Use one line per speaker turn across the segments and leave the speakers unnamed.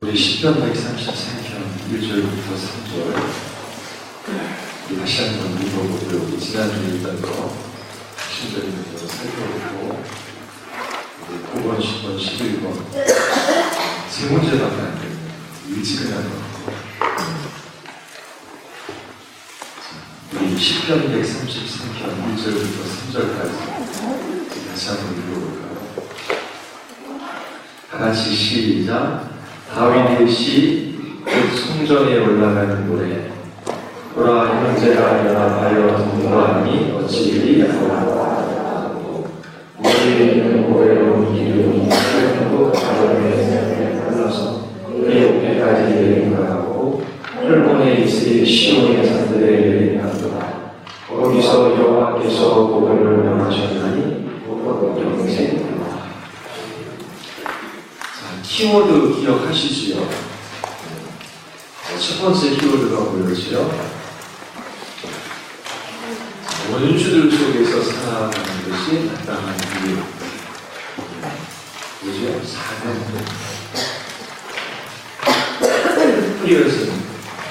우리 시편 133편 1절부터 3절 다시 한번 읽어보고요. 우리 지난주에 있던 거 신절부터 살펴보고 9번, 10번, 11번 세 문제밖에 안 됩니다. 의지근한 거. 우리 시편 133편 1절부터 3절까지 다시 한번 읽어볼까요? 다같이 시작. 다윗의 시, 곧 성전에 올라가는 노래. 보라, 형제가 연합하여 동거하니 어찌 이리 하고 머리에 있는 고래로운 기름이 수염으로 가정에 흘러서 그의 옷에까지 내린가하고 혈본에 있으리 시온의 산들에 내린가하더라. 거기서 여호와께서 복음을 명하셨나니 곧 영생. 키워드 기억하시지요? 첫 번째 키워드가 뭐였지요? 원수들 속에서 살아가는 것이 마땅한 길. 뭐죠? 사명. 그것은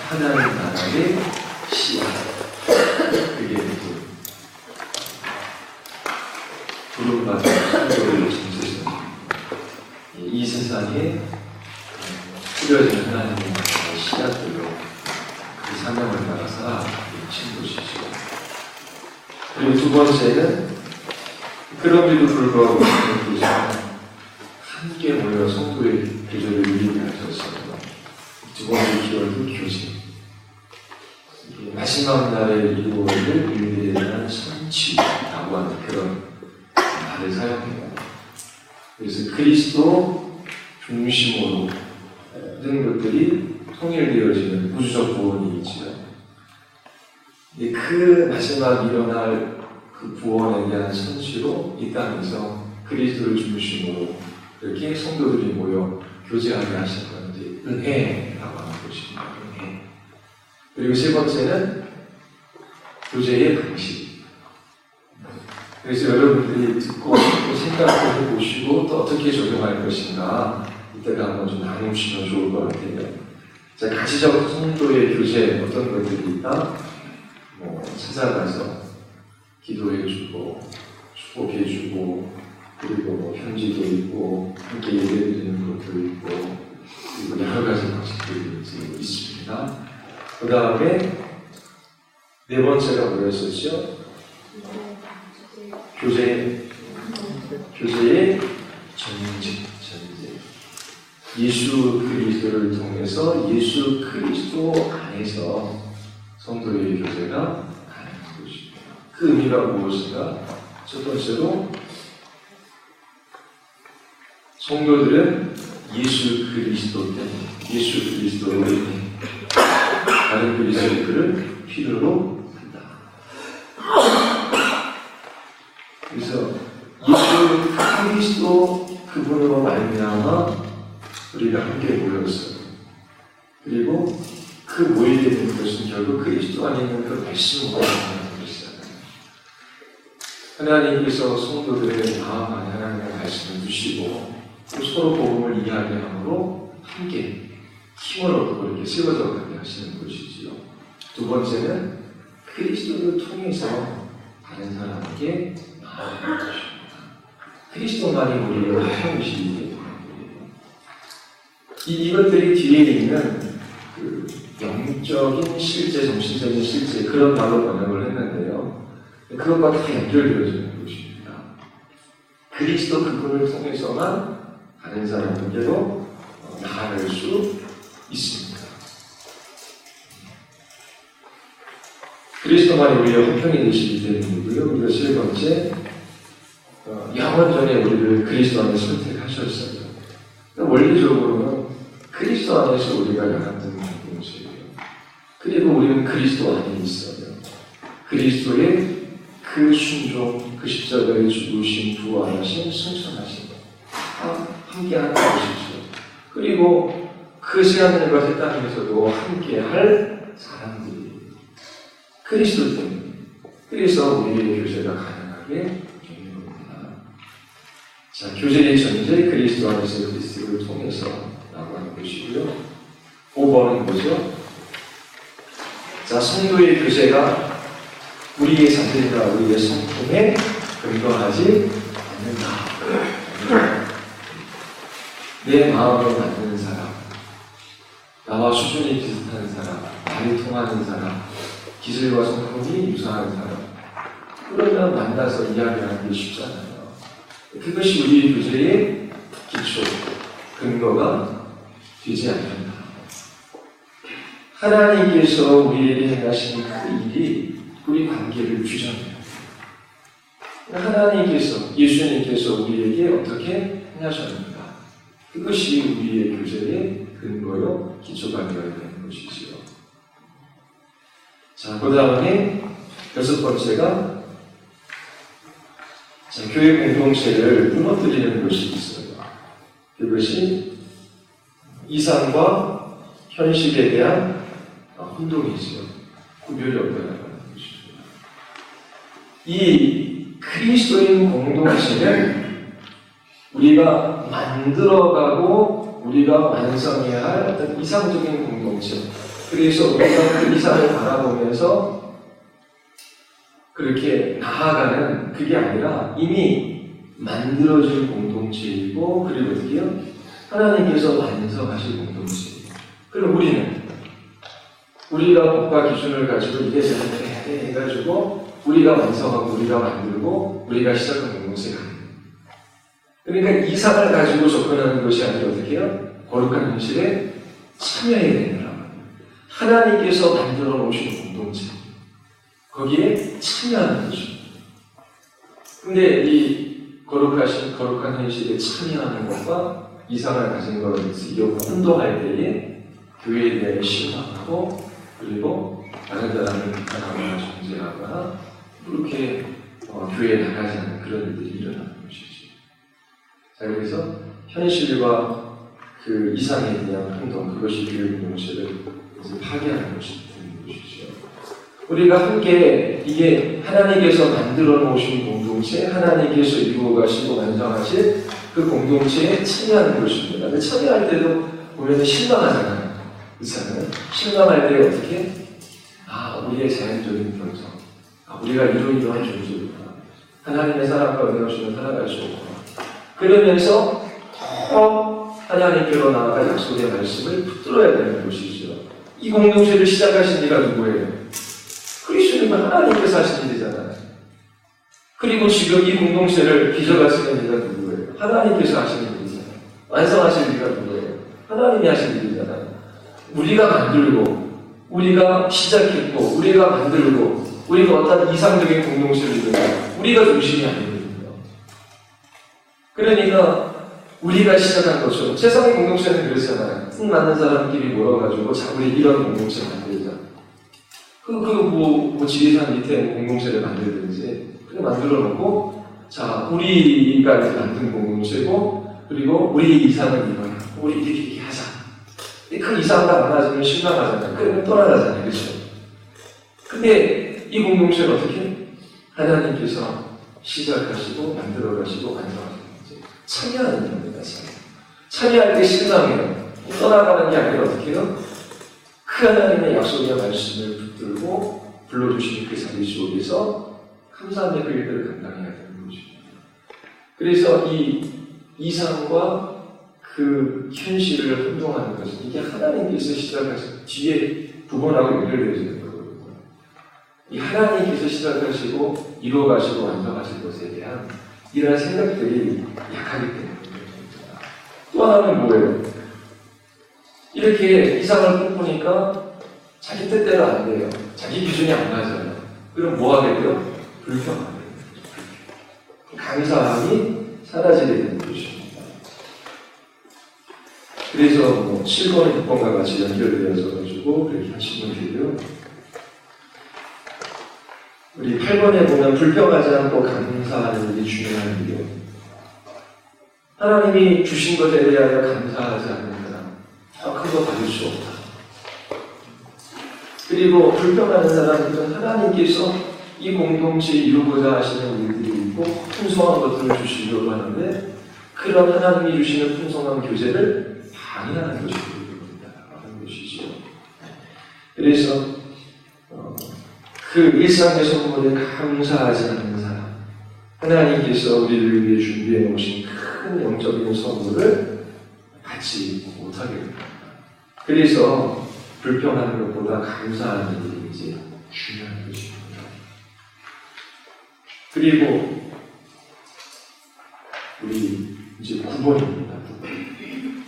하나님 나라의 씨앗. 그게 부름받은 성도를 정체성. 이 세상에 뿌려진 하나님의 씨앗들로 그 사명을 따라 살아가신 것이죠. 그리고 두 번째는 그럼에도 불구하고 함께 모여 성도의 교제를 이루게 하셨어요. 두 번째 키워드 교제. 마지막 날에 이루어질 일들에 대한 선취라고 하는 그런 말을 사용해요. 그래서 그리스도 중심으로 모든 것들이 통일되어지는 우주적 구원이 있지요. 그 마지막 일어날 그 구원에 대한 선취로 이 땅에서 그리스도를 중심으로 이렇게 성도들이 모여 교제하게 하셨는데 은혜라고 하는 것입니다. 은혜. 그리고 세 번째는 교제의 방식. 그래서 여러분들이 듣고 생각해 보시고 또 어떻게 적용할 것인가 이때가 한번 좀 나누시면 좋을 것 같아요. 자, 가시적 성도의 교제 어떤 것들이 있다? 찾아가서 기도해주고 축복해주고 그리고 편지도 있고 함께 예배드리는 것도 있고 그리고 여러 가지 방식들이 있습니다. 그 다음에 네 번째가 뭐였었죠? 교제의 전쟁. 예수 그리스도를 통해서 예수 그리스도 안에서 성도의 교제가 가능한 것입니다. 그 의미가 무엇인가? 첫 번째로 성도들은 예수 그리스도 때문에 예수 그리스도로 인해 다른 그리스도들을 필요로 한다. 그래서 예수 그리스도 그분으로 말미암아 우리가 함께 모였어요. 그리고 그 모이게 된 것은 결국 그리스도 안에 있는 그 말씀으로 하는 것이잖아요. 하나님께서 성도들의 마음 안에 하나님의 말씀을 주시고 또 서로 복음을 이해하게 함으로 함께 힘을 얻고 이렇게 세워져 가게 하시는 것이지요. 두 번째는 그리스도를 통해서 다른 사람에게 나아가는 것입니다. 그리스도만이 우리를 태우시기 때문에 이것들이 뒤에 있는 그 영적인 실제, 정신적인 실제 그런 말로 번역을 했는데요. 그것과 다 연결되어지는 것입니다. 그리스도 그분을 통해서만 다른 사람에게도 나아갈 수 있습니다. 그리스도만이 우리의 형편이 되시기 때문이고요. 그리고 세 번째, 영원전에 우리를 그리스도 안에 선택하셨어요. 원리적으로는 그리스도 안에서 우리가 연합된 공동체예요. 그리고 우리는 그리스도 안에 있어요. 그리스도의 그 순종, 그 십자가에 죽으신, 부활하신, 승천하신 함께하는 것이죠. 그리고 그 새하늘과 새 땅에서도 함께할 사람들이 그리스도 때문에 그래서 우리의 교제가 가능하게 되는 겁니다. 자, 교제의 전제 그리스도 안에서 그리스도를 통해서 라고 하는 것이고요. 5번은 뭐죠? 자, 성도의 교제가 우리의 자질과 우리의 성품에 근거하지 않는다. 내 마음에 맞는 사람, 나와 수준이 비슷한 사람, 말이 통하는 사람, 기질과 성품이 유사한 사람, 그러면 만나서 이야기하는 게 쉽잖아요. 그것이 우리 교제의 기초, 근거가 되지 않는다. 하나님께서 우리에게 행하신 그 일이 우리 관계를 규정해요. 하나님께서, 예수님께서 우리에게 어떻게 행하셨는가. 그것이 우리의 교제의 근거요, 기초가 되어야 되는 것이지요. 자, 그 다음에 6번째가 교회 공동체를 무너뜨리는 것이 있어요. 그것이 이상과 현실에 대한 혼동이지요. 구별이 없다는 것입니다. 이 그리스도인 공동체는 우리가 만들어가고 우리가 완성해야 할 어떤 이상적인 공동체. 그래서 우리가 그 이상을 바라보면서 그렇게 나아가는 그게 아니라 이미 만들어진 공동체이고, 그리고 어떻게요? 하나님께서 완성하실 공동체예요. 그럼 우리가 법과 기준을 가지고 이게 잘해야 돼 해가지고 우리가 완성하고 우리가 만들고 우리가 시작한 공동체가 아니에요. 그러니까 이상을 가지고 접근하는 것이 아니라 어떻게 해요? 거룩한 현실에 참여해야 되느라 하나님께서 만들어 놓으신 공동체, 거기에 참여하는 거죠. 근데 이 거룩한 현실에 참여하는 것과 이상을 가진 것을 혼동할 때에 교회에 대해 실망하고, 그리고 다른 사람을 비판하거나 정죄하거나 그렇게 교회에 나가지 않는 그런 일들이 일어나는 것이죠. 자, 그래서 현실과 그 이상에 대한 혼동, 그것이 교회 공동체를 파괴하는 것이 되는 것이죠. 우리가 함께 이게 하나님께서 만들어 놓으신 공동체, 하나님께서 이루어 가시고 완성하실 그 공동체에 참여하는 것입니다. 근데 참여할 때도 보면 실망하잖아요. 그렇잖아요. 실망할 때 어떻게? 우리의 자연적인 본성, 우리가 이러한 존재구나. 하나님의 사랑과 은혜 없이는 살아갈 수 없구나. 그러면서 더 하나님께로 나아가 약속의 말씀을 붙들어야 되는 것이죠. 이 공동체를 시작하신 이가 누구예요? 그리스도는 하나님께서 하신 일이잖아요. 그리고 지금 이 공동체를 빚어가시는 이가 누구예요? 하나님께서 하신 일이잖아요. 완성하신 이가 누구예요? 하나님이 하신 일이잖아요. 우리가 만들고, 우리가 시작했고, 우리가 만들고, 우리가 어떤 이상적인 공동체를 이루고, 우리가 중심이 아니거든요. 그러니까 우리가 시작한 것처럼 세상의 공동체는 그렇잖아요. 뜻 맞는 사람끼리 모여가지고 우리 이런 공동체 만들자. 지리산 밑에 공동체를 만들든지 그냥 만들어 놓고, 자, 우리가 만든 공동체고, 그리고 우리 이상을 이거야. 우리 이렇게 하자. 그 이상과 안 맞으면 실망하잖아요. 그러면 떠나가잖아요. 그렇죠? 근데 이 공동체는 어떻게? 하나님께서 시작하시고 만들어가시고 완성하시는 거죠. 참여하는 겁니다. 참여할 때 실망해요. 떠나가는 게 아니라 어떻게 해요? 그 하나님의 약속의 말씀을 붙들고 불러주시는 그 자리 속에서 감사하며 그 일들을 감당해야 되는 것입니다. 그래서 이 이상과 그 현실을 혼동하는 것은 이게 하나님께서 시작하신 뒤에 부분하고 연결되어지는 거거든요. 이 하나님께서 시작하시고 이루어가시고 완성하실 것에 대한 이러한 생각들이 약하기 때문입니다. 또 하나는 뭐예요? 이렇게 이상을 꿈꾸니까 자기 뜻대로 안 돼요. 자기 기준이 안 맞아요. 그럼 뭐 하게 돼요? 불평하게 돼요. 감사함이 사라지게 되는 것입니다. 그래서 7번, 6번과 같이 연결되어서 가지고 그렇게 하시면 되고요. 우리 8번에 보면 불평하지 않고 감사하는 일이 중요한 일이요. 하나님이 주신 것에 대하여 감사하지 않는 사람, 더 큰 거 받을 수 없다. 그리고 불평하는 사람들은 하나님께서 이 공동체에 이루고자 하시는 일들이 있고 풍성한 것들을 주시려고 하는데, 그런 하나님이 주시는 풍성한 교제를 방해하는 것입니다.
그래서 그 일상의 선물에 감사하지 않는 사람, 하나님께서 우리를 위해 준비해 놓으신 큰 영적인 선물을 받지 못하게 됩니다. 그래서 불평하는 것보다 감사하는 일이 이제 중요한 것입니다. 그리고 우리 이제 9번입니다. 9번.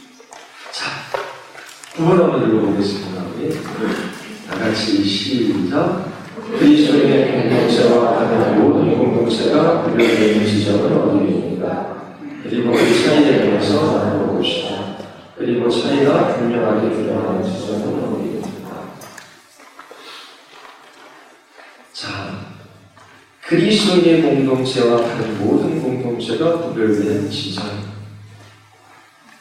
자, 9번 한번 읽어보겠습니다. 우리 다 같이 시작. 그리스도인의 공동체와 다른 모든 공동체가 구별되는 지점은 어디입니까? 그리고 그 차이에 대해서 나눠봅시다. 그리고 차이가 분명하게 드러나는 지점은 어디입니까? 자, 그리스도인의 공동체와 다른 모든 공동체가 구별되는 지점.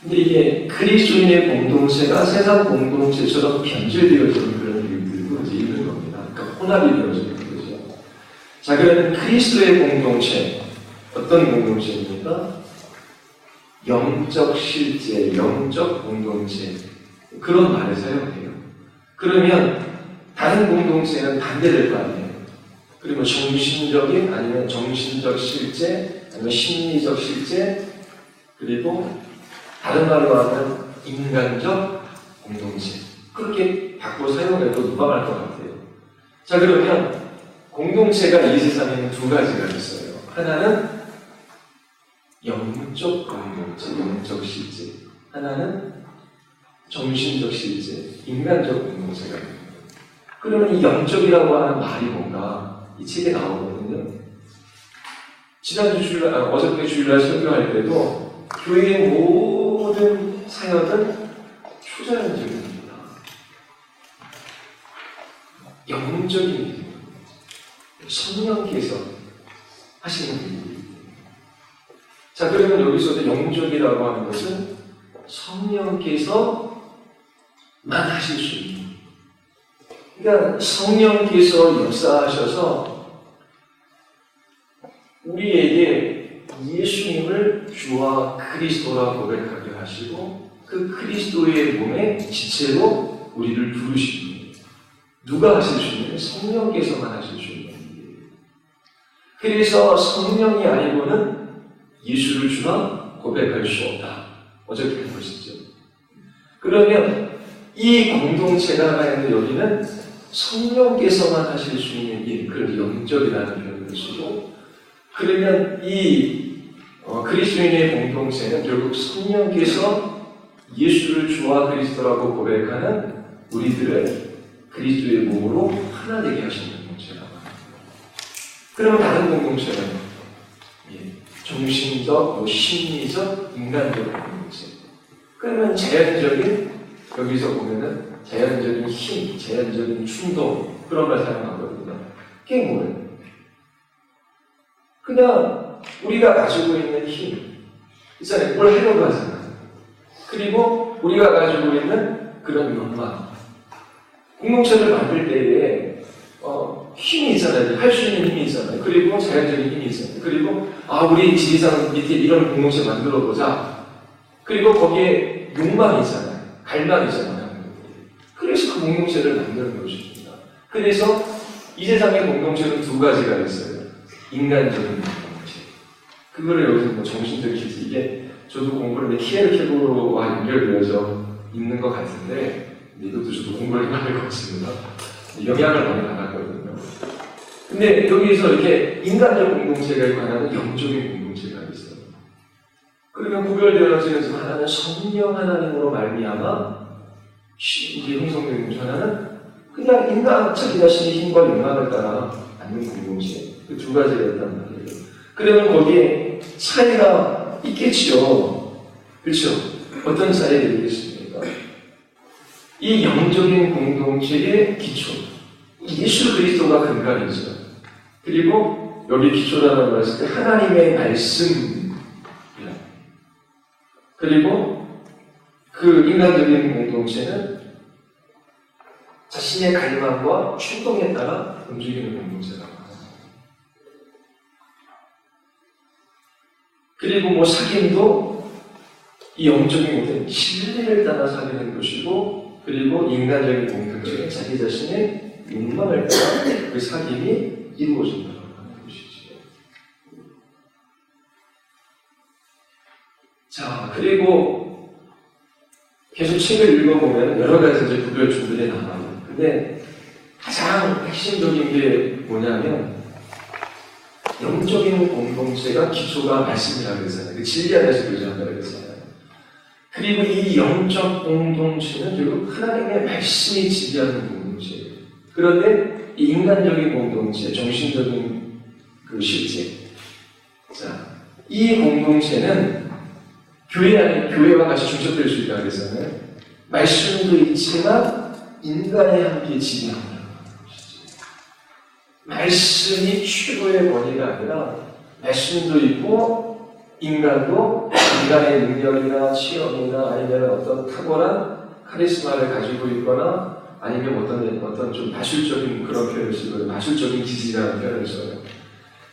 근데 이게 그리스도인의 공동체가 세상 공동체처럼 변질되어지는 그런 일들도 이제 있는 겁니다. 그러니까 혼합이 되어지는 거죠. 자, 그러면 그리스도의 공동체, 어떤 공동체입니까? 영적 실제, 영적 공동체, 그런 말을 사용해요. 그러면 다른 공동체는 반대될 거 아니에요. 그리고 정신적인 아니면 정신적 실제, 아니면 심리적 실제, 그리고 다른 말로 하면 인간적 공동체. 그렇게 바꿔 사용해도 누방할 것 같아요. 자, 그러면 공동체가 이 세상에는 두 가지가 있어요. 하나는 영적 공동체, 영적 실제. 하나는 정신적 실제, 인간적 공동체가 있는 거예요. 그러면 이 영적이라고 하는 말이 뭔가 이 책에 나오거든요. 지난주 주일날, 어저께 주일날 설교할 때도 교회의 모든 사역은 초자연적입니다. 영적인 일입니다. 성령께서 하시는 일입니다. 자, 그러면 여기서도 영적이라고 하는 것은 성령께서만 하실 수 있는, 그러니까 성령께서 역사하셔서 우리에게 예수님을 주와 그리스도라 고백하게 하시고 그 그리스도의 몸에 지체로 우리를 부르시는 거예요. 누가 하실 수 있는? 성령께서만 하실 수 있는 일이에요. 그래서 성령이 아니고는 예수를 주라 고백할 수 없다. 어저께 한 것이죠. 그러면 이 공동체가 하나 있는 여기는 성령께서만 하실 수 있는 일, 그런 영적이라는 표현을 쓰고, 그러면 이 그리스도인의 공동체는 결국 성령께서 예수를 주와 그리스도라고 고백하는 우리들을 그리스도의 몸으로 하나 되게 하시는 공동체라고 합니다. 그러면 다른 공동체는 정신적, 심리적, 인간적 공동체. 그러면 자연적인, 여기서 보면은 자연적인 힘, 자연적인 충동, 그런 걸 사용하거든요. 그게 뭐예요? 그냥 우리가 가지고 있는 힘, 있잖아요. 뭘 하려고 하잖아요. 그리고 우리가 가지고 있는 그런 욕망. 공동체를 만들 때에 힘이 있잖아요. 할 수 있는 힘이 있잖아요. 그리고 자연적인 힘이 있잖아요. 그리고 우리 지리산 밑에 이런 공동체 만들어보자. 그리고 거기에 욕망이 있잖아요. 갈망이 있잖아요. 그래서 그 공동체를 만드는 것입니다. 그래서 이 세상의 공동체는 두 가지가 있어요. 인간적인 공동체. 그거를 여기서 뭐 정신적인 실제, 이게 저도 공부를 키에르케고르와 연결되어져 있는 것 같은데, 이것도 저도 공부를 해야 할 것 같습니다. 영향을 많이 받았거든요. 근데 여기서 이렇게 인간적 공동체가 있고 하나는 영적인 공동체가 있어요. 그러면 구별되어지는 하나는 성령 하나님으로 말미암아 이게 형성되는 공동체, 하나는 그냥 인간 자기 자신의 힘과 욕망을 따라 앉는 공동체. 그 두 가지가 있단 말이에요. 그러면 거기에 차이가 있겠죠. 그렇죠? 어떤 차이가 있겠습니까? 이 영적인 공동체의 기초, 예수 그리스도가 근간이죠. 그리고 여기 기초라는 말을 쓸 때 하나님의 말씀이라. 그리고 그 인간적인 공동체는 자신의 갈망과 충동에 따라 움직이는 공동체라고 합니다. 그리고 사귐도 이 영적인 것은 진리를 따라 사귀는 것이고, 그리고 인간적인 공동체는 자기 자신의 욕망을 따라 그 사귐이 이루어진다고 하는 것이죠. 자, 그리고 계속 책을 읽어보면 여러 가지 이제 구별점들이 나와요. 근데 가장 핵심적인 게 뭐냐면 영적인 공동체가 기초가 말씀이라고 그랬잖아요. 그 진리 안에서 교제한다고 그랬잖아요. 그리고 이 영적 공동체는 결국 하나님의 말씀이 지배하는 공동체예요. 그런데 이 인간적인 공동체, 정신적인 그 실제, 자, 이 공동체는 교회 안에 교회와 같이 중첩될 수 있다고 그랬잖아요. 말씀도 있지만 인간이 함께 지배합니다. 말씀이 최고의 권위가 아니라 말씀도 있고 인간도 인간의 능력이나 체험이나 아니면 어떤 탁월한 카리스마를 가지고 있거나 아니면 어떤 좀 마술적인 그런 표현을 쓰거든요. 마술적인 기질이라는 표현을 써요.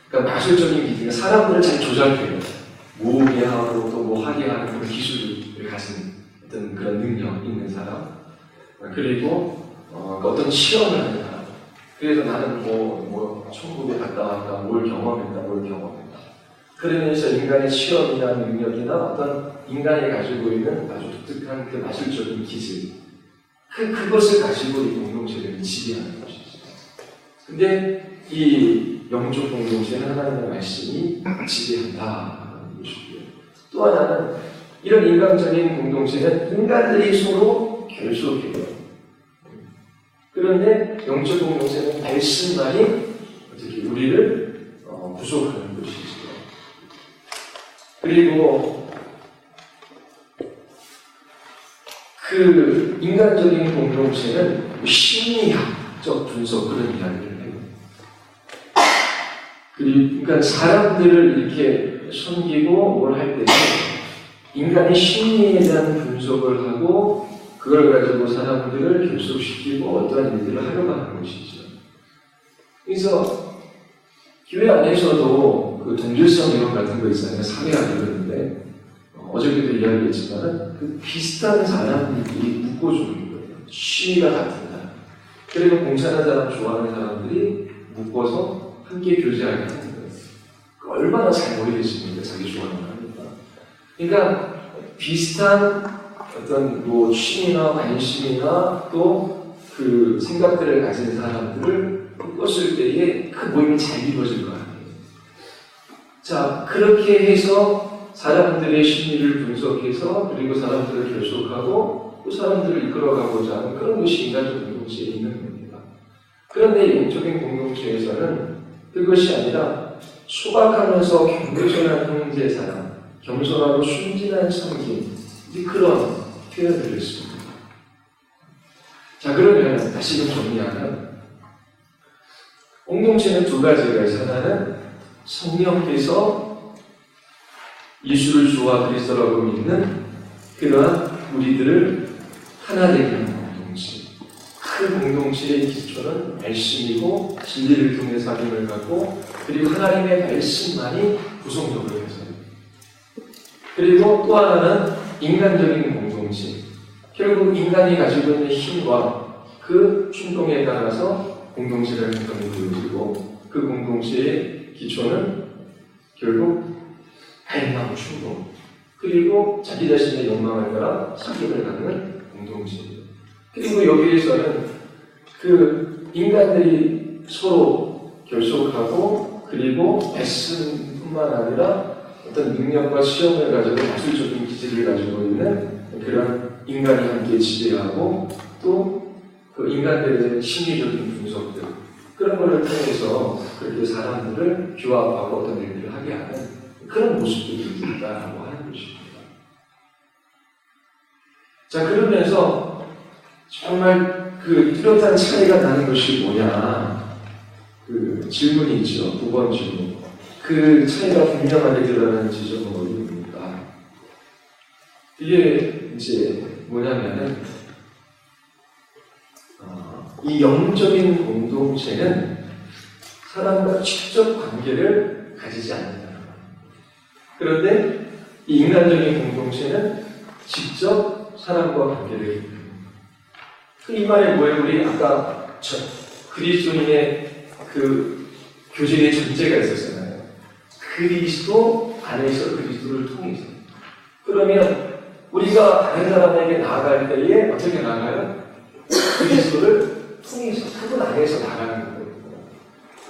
그러니까 마술적인 기질은 사람들을 잘 조작해요. 모으게 하고 또 뭐 하게 하는 그런 기술을 가진 어떤 그런 능력 있는 사람. 그리고 어떤 체험을 하는 사람. 그래서 나는 천국에 갔다 왔다, 뭘 경험했다. 그러면서 인간의 체험이나 능력이나 어떤 인간이 가지고 있는 아주 독특한 그 마술적인 기질. 그것을 가지고 이 공동체를 지배하는 것이죠. 근데 이 영적 공동체는 하나님의 말씀이 지배한다는 것이고요. 또 하나는 이런 인간적인 공동체는 인간들이 서로 결속해요. 그런데 영적 공동체는 말씀만이 어떻게 우리를 구속하는 것이죠. 그리고 그 인간적인 공동체는 심리학적 분석 그런 이야기를 해요. 그러니까 사람들을 이렇게 섬기고 뭘 할 때는 인간의 심리에 대한 분석을 하고 그걸 가지고 사람들을 결속시키고 어떠한 일들을 하려고 하는 것이죠. 그래서 교회 안에서도 그 동질성 이론 같은 거 있잖아요. 사회학 이론인데 어저께도 이야기했지만 그 비슷한 사람들이 묶어주는 거예요. 취미가 같은 사람. 그리고 공부하는 사람, 좋아하는 사람들이 묶어서 함께 교제하게 하는 거예요. 얼마나 잘 모이겠습니까? 자기 좋아하는 거니까. 그러니까 비슷한 어떤 취미나 관심이나 또 그 생각들을 가진 사람들을 묶었을 때에 그 모임이 잘 이루어질 거 아니에요. 자, 그렇게 해서 사람들의 심리를 분석해서 그리고 사람들을 결속하고 또 사람들을 이끌어가고자 하는 그런 것이 인간적 공동체에 있는 겁니다. 그런데 영적인 공동체에서는 그것이 아니라 소박하면서 겸손한 형제 사람, 겸손하고 순진한 섬김, 그런 표현을 했습니다. 자, 그러면 다시금 정리하면 공동체는 두 가지가 있어요. 하나는 성령께서 예수를 주와 그리스도라고 믿는 그러한 우리들을 하나 되게 하는 공동체. 그 공동체의 기초는 말씀이고 진리를 통해 사귐을 갖고 그리고 하나님의 말씀만이 구성적으로 해서요. 그리고 또 하나는 인간적인 공동체. 결국 인간이 가지고 있는 힘과 그 충동에 따라서 공동체를 형성해 보여지고 그 공동체의 기초는 결국 갈망, 충동 그리고 자기 자신의 욕망을 따라 사귐을 갖는 공동체입니다. 그리고 여기에서는 그 인간들이 서로 결속하고 그리고 말씀뿐만 아니라 어떤 능력과 시험을 가지고 마술적인 기질을 가지고 있는 그런 인간이 함께 지배하고 또 그 인간들의 심리적인 분석들 그런 것을 통해서 그렇게 사람들을 규합하고 어떤 일들을 하게 하는 그런 모습들이 있다라고 하는 것입니다. 자, 그러면서 정말 그 뚜렷한 차이가 나는 것이 뭐냐 그 질문이 있죠. 9번 질문. 그 차이가 분명하게 드러나는 지점은 어디입니까? 이게 이제 뭐냐면은 이 영적인 공동체는 사람과 직접 관계를 가지지 않는다. 그런데 이 인간적인 공동체는 직접 사람과 관계를 이 말이 뭐예요? 우리 아까 그리스도인의 그 교제의 전제가 있었잖아요. 그리스도 안에서 그리스도를 통해서. 그러면 우리가 다른 사람에게 나아갈 때에 어떻게 나아가요? 그리스도를 통해서, 그분 안에서 나가는 거예요.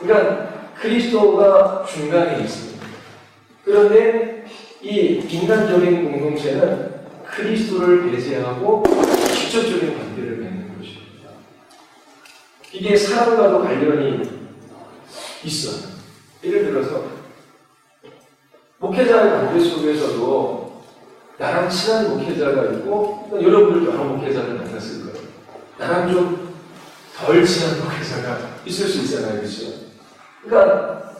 그러니까 그리스도가 중간에 있습니다. 그런데 이 인간적인 공동체는 그리스도를 배제하고 직접적인 관계를 맺는 것입니다. 이게 사람과도 관련이 있어요. 예를 들어서 목회자의 관계 속에서도 나랑 친한 목회자가 있고, 여러분들도 여러 목회자를 만났을 거예요. 나랑 좀 덜 친한 목회자가 있을 수 있잖아요. 그렇죠? 그러니까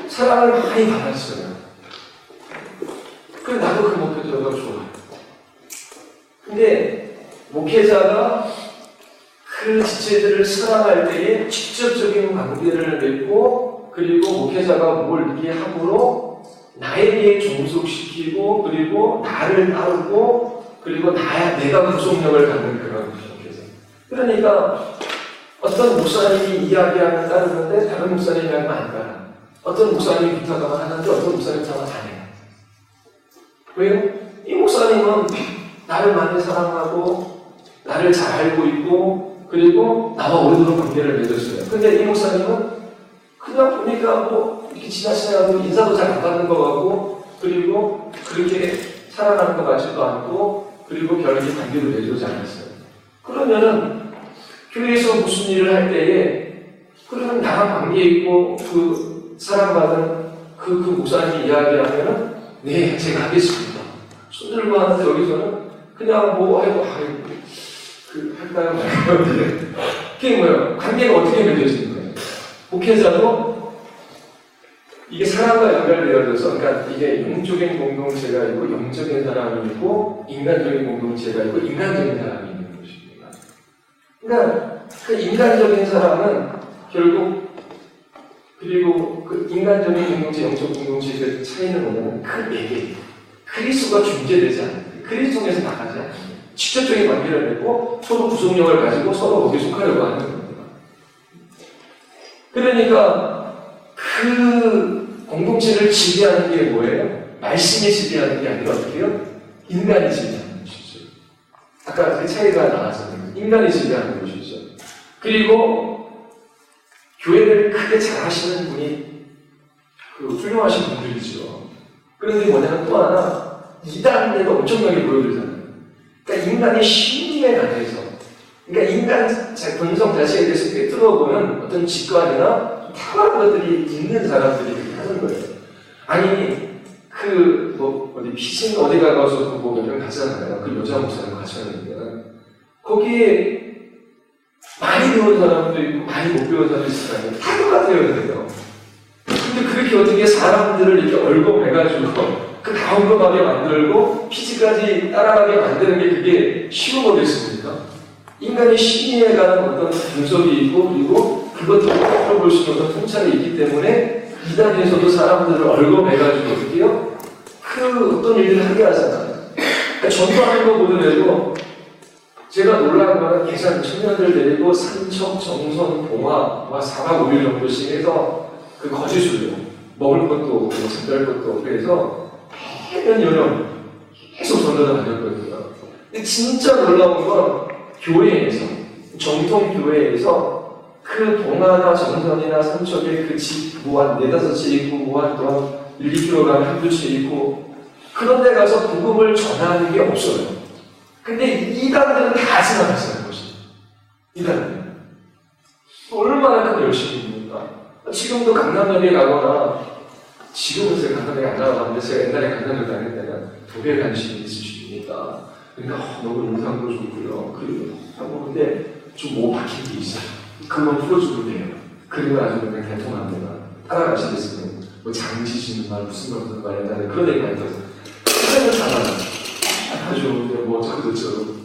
사랑을 많이 받았어요. 그래 나도 그 목회자가 좋아요. 근데 목회자가 그 지체들을 사랑할 때에 직접적인 관계를 맺고, 그리고 목회자가 뭘 이렇게 함으로 나에게 종속시키고, 그리고 나를 따르고, 그리고 내가 구속력을 갖는 그런 목회자. 그러니까 어떤 목사님이 이야기하면 따르는데 다른 목사님이 하면 안 따라. 어떤 목사님이 부탁하면 하는데 어떤 목사님이 하면 안 해요. 왜요? 이 목사님은 나를 많이 사랑하고 나를 잘 알고 있고, 그리고 나와 오래도록 관계를 맺었어요. 근데 이 목사님은 그냥 보니까 뭐 이렇게 지나치나도 인사도 잘 안 받는 것 같고, 그리고 그렇게 사랑하는 것 같지도 않고, 그리고 별 이렇게 관계를 맺지 않았어요. 그러면은 교회에서 무슨 일을 할 때에 그러면 나랑 관계 있고 그 사랑받은 그 목사님이 이야기하면은 네 제가 하겠습니다. 손들고 하는데 여기서는 그냥 뭐 아이고 할까요 말까요? 그게 뭐예요? 관계가 어떻게 맺어지는 거예요? 목회자도 이게 사람과 연결되어져서, 그러니까 이게 영적인 공동체가 있고 영적인 사람이 있고 인간적인 공동체가 있고 인간적인 사람이 있는 것입니다. 그러니까 그 인간적인 사람은 결국, 그리고 그 인간적인 공동체, 영적 공동체의 그 차이는 뭐냐면 그 매개, 그리스도가 중재되지 않아요. 그리스도에서 나가지 않아요. 직접적인 관계를 맺고 서로 구속력을 가지고 서로 거기에 속하려고 하는 겁니다. 그러니까 그 공동체를 지배하는 게 뭐예요? 말씀이 지배하는 게 아니라 어떻게 해요? 인간이 지배하는 것이죠. 아까 그 차이가 나왔었는데 인간이 지배하는 것이죠. 그리고 교회를 크게 잘 하시는 분이 훌륭하신 분들이죠. 그런데 뭐냐면 또 하나 이단계가 엄청나게 보여들잖아요. 그러니까 인간의 심리에 관해서, 그러니까 인간 본성 자체에 대해서 꿰뚫어보는 어떤 직관이나 탁월한 것들이 있는 사람들이 그렇게 하는 거예요. 아니 어디 피신 어디 가서 뭐 몇 명 갔잖아요. 그 여자 목사님 가셨는데 거기에 많이 배운 사람도 있고 많이 못 배운 사람도 있을 거 아니에요. 다 똑같아요. 근데 그렇게 어떻게 사람들을 이렇게 얼고매가지고 그 다음금하게 만들고 피지까지 따라가게 만드는 게 그게 쉬운 거겠습니까? 인간의 심리에 관한 어떤 분석이 있고, 그리고 그것도 볼 수 있는 어떤 통찰이 있기 때문에 이단에서도 사람들을 얼고매가지고 어떻게요? 그 어떤 일을 하게 하잖아요. 그러니까 전도하는 거 보더라도 제가 놀라운 거는 예산 청년들 데리고 삼척, 정선, 봉화 4박 5일 정도씩 해서 그 거주수요. 먹을 것도 없고, 잠잘 것도 없고 해서 해변 여름 계속 전도를 다녔거든요. 근데 진짜 놀라운 건 교회에서, 정통 교회에서 그 봉화나 정선이나 삼척에 그 집 뭐 한 4-5채 있고, 뭐 한 또 1-2km 가면 한두 채 있고, 그런 데 가서 복음을 전하는 게 없어요. 근데 이단들은 다 지나갔어요, 그것이. 이단들은. 얼마나 큰 열심입니까? 지금도 강남역에 가거나, 지금은 제가 강남역에 안 나가봤는데, 제가 옛날에 강남역 다닐 때는 도배 관심이 있으십니까? 그러니까 너무 인상도 좋고요. 근데 좀 못 박힌 게 있어요. 그건 풀어주면 돼요. 그리고 아주 그냥 대통합니다. 따라가시겠으면, 뭐 장지시는 말, 무슨 말, 옛날에 그런 얘기가 있어서. 그래서 잘하죠. 아주 뭐 저도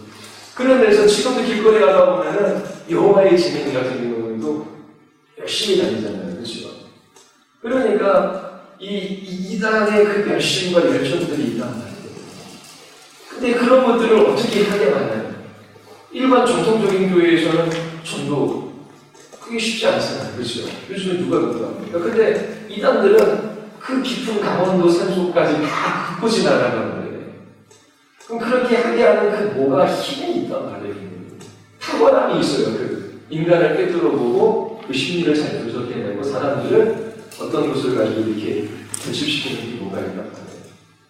그런 데서 지금도 길거리 가다 보면은 여호와의 증인 같은 경우도 열심히 다니잖아요. 그렇죠? 그러니까 이 이단의 그 열심과 열정들이 있단 말이에요. 근데 그런 것들을 어떻게 하게 만나요? 일반 정통적인 교회에서는 전도 그게 쉽지 않잖아요. 그렇죠? 요즘에 누가 그런가? 근데 이단들은 그 깊은 강원도 산속까지 다 긋고 지나가는 거예요. 그럼 그렇게 하게 하는 그 뭐가 힘이 있단 말이에요. 타고남이 있어요. 그 인간을 꿰뚫어 보고 그 심리를 잘 분석해내고 사람들을 어떤 것을 가지고 이렇게 결집시키는 게 뭐가 있단 말이에요.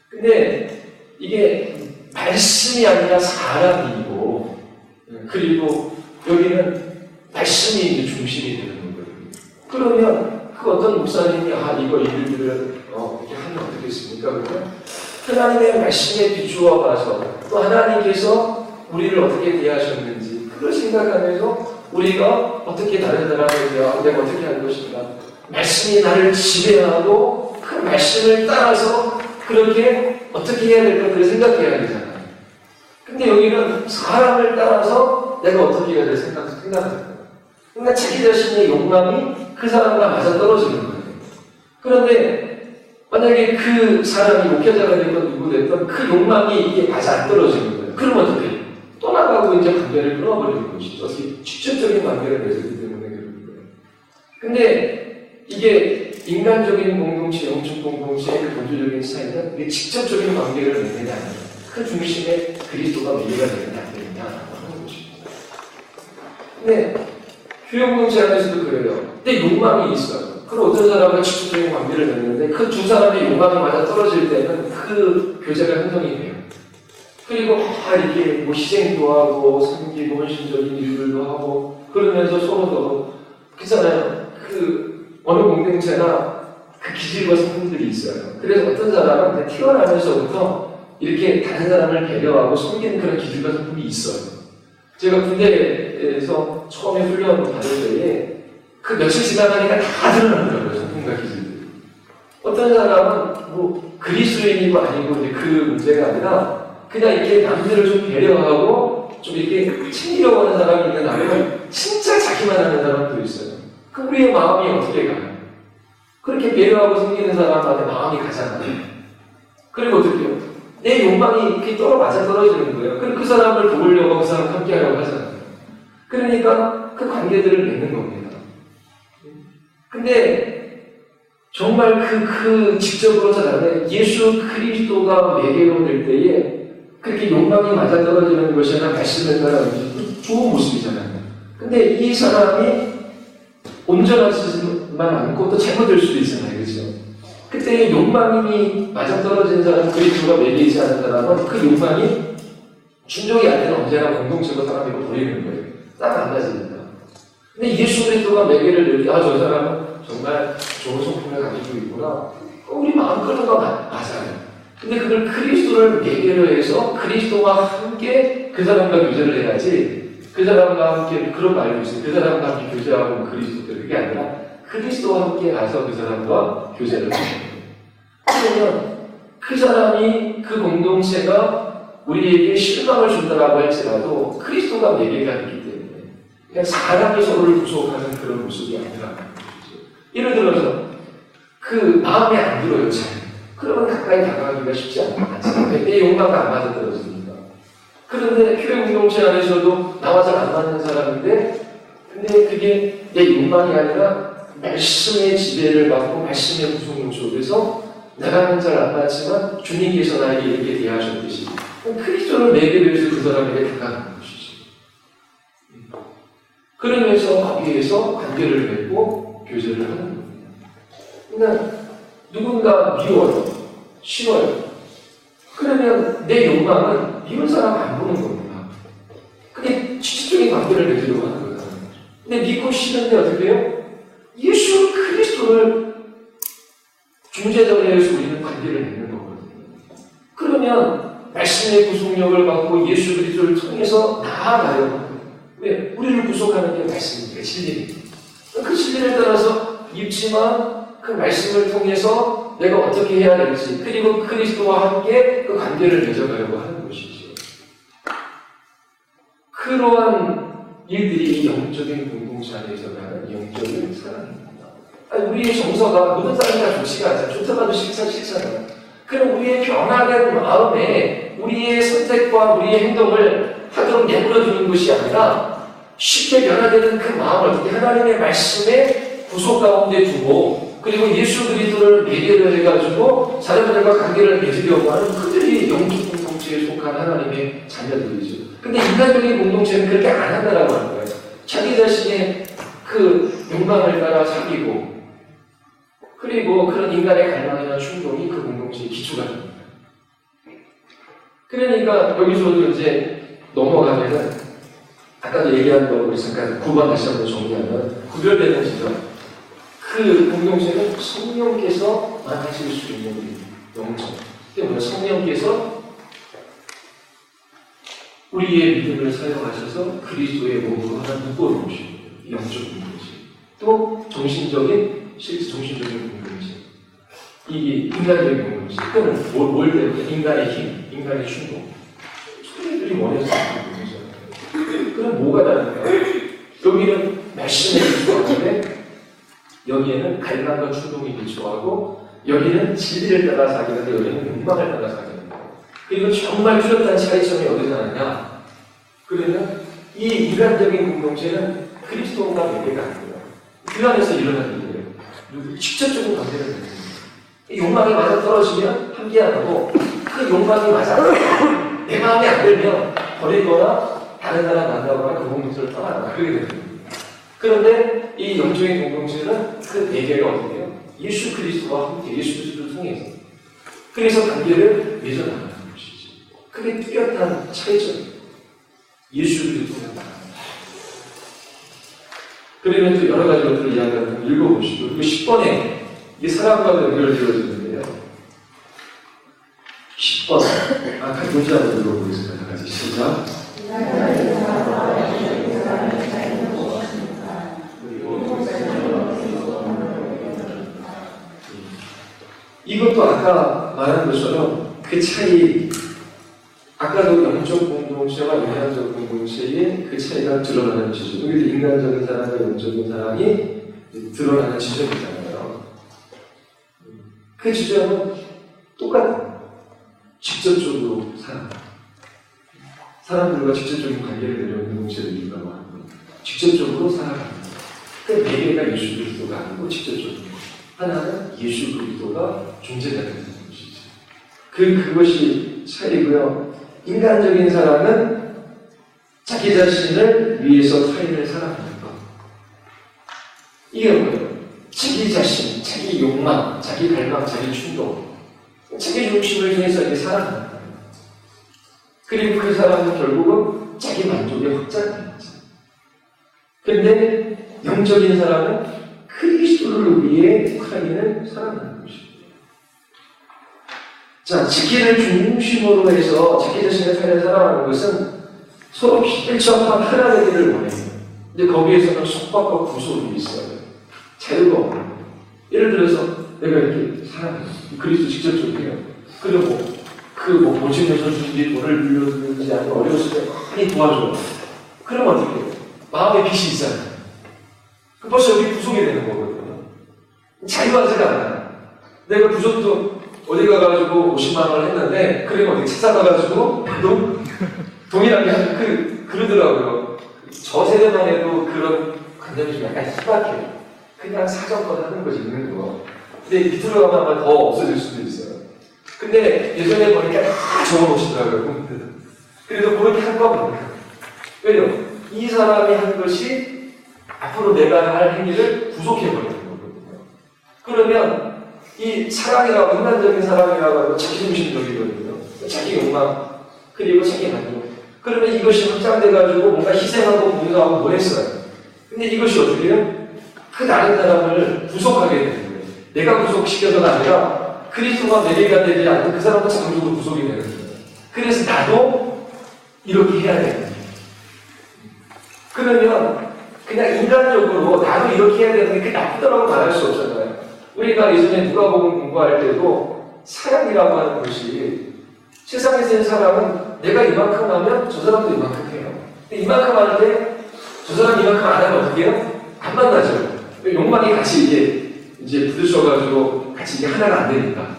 근데 이게 말씀이 아니라 사람이고, 그리고 여기는 말씀이 이제 중심이 되는 거예요. 그러면 그 어떤 목사님이 이거 일들을 이렇게 하면 어떻겠습니까? 그러면 하나님의 말씀에 비추어 봐서 또 하나님께서 우리를 어떻게 대하셨는지 그걸 생각하면서 우리가 어떻게 다른 사람에 대하고 내가 어떻게 할 것인가, 말씀이 나를 지배하고 그 말씀을 따라서 그렇게 어떻게 해야 될 것들을 생각해야 되잖아요. 근데 여기는 사람을 따라서 내가 어떻게 해야 될 생각합니다. 그러니까 자기 자신의 욕망이 그 사람과 맞아 떨어지는 거예요. 그런데 만약에 그 사람이 목회자가 됐건 누구 됐건 그 욕망이 이게 맞아 안 떨어지는 거예요. 그러면 어떻게 해요? 떠나가고 이제 관계를 끊어버리는 것이죠. 어떻게 직접적인 관계를 맺었기 때문에 그런 거예요. 근데 이게 인간적인 공동체, 영적 공동체의 그 본질적인 차이는 이게 직접적인 관계를 맺느냐, 그 중심에 그리스도가 매개가 되느냐 안 되느냐라고 하는 것입니다. 근데 교회 공동체 안에서도 그래요. 근데 욕망이 있어요. 그럼 어떤 사람과 직접적인 관계를 맺는데 그 두 사람의 욕망이 맞아 떨어질 때는 그 교제가 형성이 돼요. 그리고 이렇게 뭐 희생도 하고 섬기고 헌신적인 일들도 하고 그러면서 서로 그렇잖아요. 그 어느 공동체나 그 기질과 성품들이 있어요. 그래서 어떤 사람은 태어나면서부터 이렇게 다른 사람을 배려하고 섬기는 그런 기질과 성품이 있어요. 제가 군대에서 처음에 훈련 받을 때에 그 며칠 지나가니까 다 드러나더라고요. 성품과 기질들이. 어떤 사람은 뭐 그리스도인이고 아니고 그 문제가 아니라 그냥 이렇게 남들을 좀 배려하고 좀 이렇게 챙기려고 하는 사람이 있는 한면 진짜 자기만 하는 사람도 있어요. 그 우리의 마음이 어떻게 가요? 그렇게 배려하고 섬기는 사람한테 마음이 가잖아요. 그리고 어떻게 해요? 내 욕망이 이렇게 맞아 떨어지는 거예요. 그럼 그 사람을 도우려고 그 사람 함께 하려고 하잖아요. 그러니까 그 관계들을 맺는 겁니다. 근데 정말 그 직접으로 찾아내 예수 그리스도가 매개로 될 때에 그렇게 욕망이 맞아 떨어지는 것이 아니라 말씀을 따라가는 좋은 모습이잖아요. 근데 이 사람이 온전하지만 않고 또 잘못될 수도 있잖아요. 그렇죠? 그때 욕망이 맞아 떨어진 사람, 그리스도가 매개이지 않은 사람은 그 욕망이 충족이 안 되는 언제나 공동체로 사람이 버리는 거예요. 딱 안 맞으니까. 근데 예수 그리스도가 매개를 낼 때, 저 사람은 정말 좋은 성품을 가지고 있구나. 우리 마음 끄는 거 맞아요. 근데 그걸 그리스도를 매개로 해서 그리스도와 함께 그 사람과 교제를 해야지, 그 사람과 함께 그런 말도 있어요. 그 사람과 함께 교제하고 그리스도, 그게 아니라 그리스도와 함께 가서 그 사람과 교제를 해요. 그러면 그 사람이, 그 공동체가 우리에게 실망을 준다라고 할지라도 그리스도가 매개가 있기 때문에 그냥 사람이 서로를 구속하는 그런 모습이 아니라, 예를 들어서 그 마음에 안 들어요, 잘. 그러면 가까이 다가가기가 쉽지 않습니다. 내 욕망과 안 맞아 떨어지니까. 그런데 교회 공동체 안에서도 나와 잘 안 맞는 사람인데, 근데 그게 내 욕망이 아니라 말씀의 지배를 받고 말씀의 구속력 속에서 나랑은 잘 안 맞지만 주님께서 나에게 이렇게 대하셨듯이 그리스도를 매개로 해서 그 사람에게 다가가는 것이지. 그러면서 거기에서 관계를 맺고 교제를 하는 겁니다. 그러니까 누군가 미워요, 싫어요. 그러면 내 욕망은 미운 사람 안 보는 겁니다. 그게 직접적인 관계를 맺으려고 하는 거예요. 근데 믿고 싫은데 어떻게 해요? 예수 그리스도를 중재자로 해서 우리는 관계를 맺는 거거든요. 그러면 말씀의 구속력을 받고 예수 그리스도를 통해서 나아가요. 왜? 우리를 구속하는 게 말씀입니다. 진리입니다. 그 진리를 따라서 입지만 그 말씀을 통해서 내가 어떻게 해야 될지, 그리고 그리스도와 함께 그 관계를 맺어가려고 하는 것이죠. 그러한 일들이 영적인 공동체 안에서 가는 영적인 사랑입니다. 우리의 정서가 모든 사람이 다 좋지가 않잖아요. 좋다가도 싫잖아요. 그럼 우리의 변화된 마음에 우리의 선택과 우리의 행동을 하도록 내버려두는 것이 아니라 쉽게 변화되는 그 마음을 어떻게 하나님의 말씀에 구속 가운데 두고 그리고 예수 그리스도를 매개를 해가지고 사람들과 관계를 맺으려고 하는 그들이 영적 공동체에 속한 하나님의 자녀들이죠. 근데 인간적인 공동체는 그렇게 안 한다라고 하는 거예요. 자기 자신의 그 욕망을 따라 사귀고 그리고 그런 인간의 갈망이나 충동이 그 공동체의 기초가 됩니다. 그러니까 여기서도 이제 넘어가면은 아까도 얘기한 거 우리 잠깐 9번 다시 한번 정리하면 구별되는 지점 그 공동체는 성령께서만 하실 수 있는 영적 때문에 성령께서 우리의 믿음을 사용하셔서 그리스도의 몸으로 하나 묶어놓으시는 거예요. 영적 공동체 또 정신적인 실제 정신적인 공동체 이게 인간적인 공동체 또는 뭘 때문에 인간의 힘 인간의 충동 소리들이 원해서 하는 거죠. 그럼 뭐가 다른가? 여기는 말씀에 기초하는데 여기에는 갈망과 충동이 기초하고 여기는 진리를 따라 사귀는데 여기는 욕망을 따라 사귀는 거예요. 그리고 정말 뚜렷한 차이점이 어디서 나느냐? 그러면 이 인간적인 공동체는 그리스도가 매개가 아니에요. 그 안에서 일어나는 일이에요. 직접적인 관계를 맺는 거예요. 욕망이 맞아 떨어지면 함께 안 하고 그 욕망이 맞아 내 마음에 안 들면 버리거나 다른 사람 만나거나 그 공동체를 떠나거나 그렇게 되는 거예요. 그런데 이 영적인 공동체는 그 매개가 어떻게 해요? 예수 그리스도와 함께 예수 그리스도를 통해서 그래서 관계를 맺어나가는 것이지. 그게 뚜렷한 차이점이에요. 예수 그리스도를 나가는 그러면 또 여러 가지 것들을 이야기하면 읽어보시고 그리고 10번에 이 사람과 연결되어지는데요. 10번 아까 문제 한번 읽어보겠습니다. 같이 시작. 이것도 아까 말한 것처럼 그 차이 아까도 영적 공동체와 인간적 공동체의 그 차이가 드러나는 지점 여기도 인간적인 사람과 영적인 사람이 드러나는 지점이잖아요. 그 지점은 똑같아요. 직접적으로 사람들과 직접적인 관계를 맺는 공동체를 이루라고 하는 거예요. 직접적으로 살아갑니다. 그 매개가 예수 그리스도가 아니고 직접적으로 하나는 예수 그리스도가 존재하는 것이죠. 그것이 차이고요. 인간적인 사람은 자기 자신을 위해서 타인을 사랑하는 것. 이게 뭐예요? 자기 자신, 자기 욕망, 자기 갈망, 자기 충동, 자기 중심을 통해서 이렇게 사랑하는 거예요. 그리고 그 사람은 결국은 자기 만족의 확장입니다. 그런데 영적인 사람은 그리스도를 위해 타인을 사랑하는 것입니다. 자, 자기를 중심으로 해서 자기 자신의 타인을 사랑하는 것은 서로 일정한 하나 되기를 원해요. 근데 거기에서는 속박과 구속이 있어요. 자유가 없는 거예요. 예를 들어서 내가 이렇게 사랑해요. 그리스도 직접적이에요. 그리고 보증해서 주는지 돈을 빌려주는지 아니면 어려웠을 때 많이 도와줘요. 그러면 어떻게 해요? 마음에 빚이 있잖아요. 벌써 여기 구속이 되는 거거든요. 자유하지가 않아요. 내가 부족도 어디 가가지고 50만 원을 했는데, 그러면 어디 찾아가가지고, 동일하게 그러더라고요. 저 세대만 해도 그런 관념이 좀 약간 희박해요. 그냥 사정껏 하는 것이 있는 거. 근데 밑으로 가면 아마 더 없어질 수도 있어요. 근데 예전에 보니까 다 적어놓으시더라고요. 그래도 그렇게 한 거거든요. 왜요? 이 사람이 한 것이 앞으로 내가 할 행위를 구속해버리는 거거든요. 그러면 이 사랑이라고, 인간적인 사랑이라고 하고 자기중심적이거든요. 자기 욕망, 그리고 자기 만족. 그러면 이것이 확장돼가지고 뭔가 희생하고 뭔가하고 뭐 했어요. 근데 이것이 어떻게 해요? 그 다른 사람을 구속하게 되는 거예요. 내가 구속시켜서가 아니라 그리스도가 매개가 되지 않는 그 사람도 자동적으로 구속이 되는 거예요. 그래서 나도 이렇게 해야 되는 거예요. 그러면 그냥 인간적으로 나도 이렇게 해야 되는 게 나쁘다고 말할 수 없잖아요. 우리가 예전에 누가복음 공부할 때도 사랑이라고 하는 것이 세상에서 있는 사람은 내가 이만큼 하면 저 사람도 이만큼 해요. 근데 이만큼 하는데 저 사람 이만큼 안 하면 어떻게 해요? 안 만나죠. 욕망이 같이 이제 부딪혀가지고 같이 이게 하나가 안 되니까.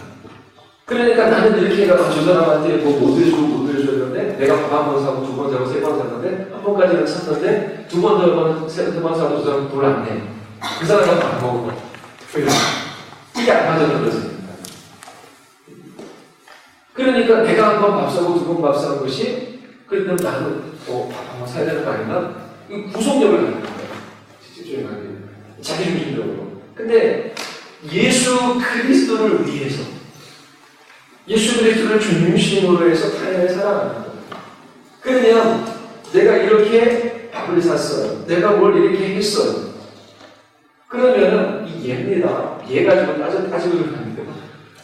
그러니까 나는 이렇게 해가지고 저 사람한테 뭐 못 해주고 못 해줬는데 내가 밥 한 번 사고, 두 번 사고, 세 번 샀는데, 한 번까지는 샀는데, 두 번 사고, 두 사람 돈을 안 내. 그 사람은 안 먹어. 이게 안 맞아서 그렇습니다. 그러니까 내가 한 번 밥 사고, 두 번 밥 사는 것이, 그래도 나도 밥 한 번 사야 되는 거 아닌가? 구속력을 갖는 거예요. 실질적인 관계. 자기중심적으로. 근데 예수 그리스도를 위해서, 예수 그리스도를 중심으로 해서 타인을 사랑하는 거예요. 그러면 내가 이렇게 밥을 샀어요. 내가 뭘 이렇게 했어요. 그러면은 이 얘입니다. 얘 가지고 따지고 들어가는데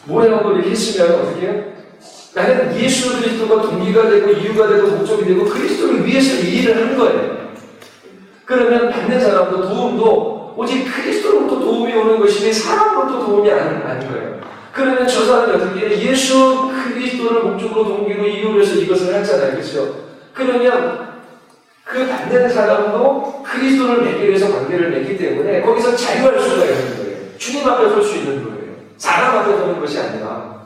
뭐라고 이렇게 했으면 어떻게 해요? 나는 예수 그리스도가 동기가 되고 이유가 되고 목적이 되고 그리스도를 위해서 이 일을 한 거예요. 그러면 받는 사람도 도움도 오직 그리스도로부터 도움이 오는 것이니 사람으로부터 도움이 아닌 거예요. 그러면 저 사람이 어떻게 해요? 예수 그리스도를 목적으로 동기로 이유로 해서 이것을 했잖아요. 그렇죠? 그러면 그 받는 사람도 그리스도를 맺기 위해서 관계를 맺기 때문에 거기서 자유할 수가 있는 거예요. 주님 앞에 설 수 있는 거예요. 사람 앞에 서는 것이 아니라.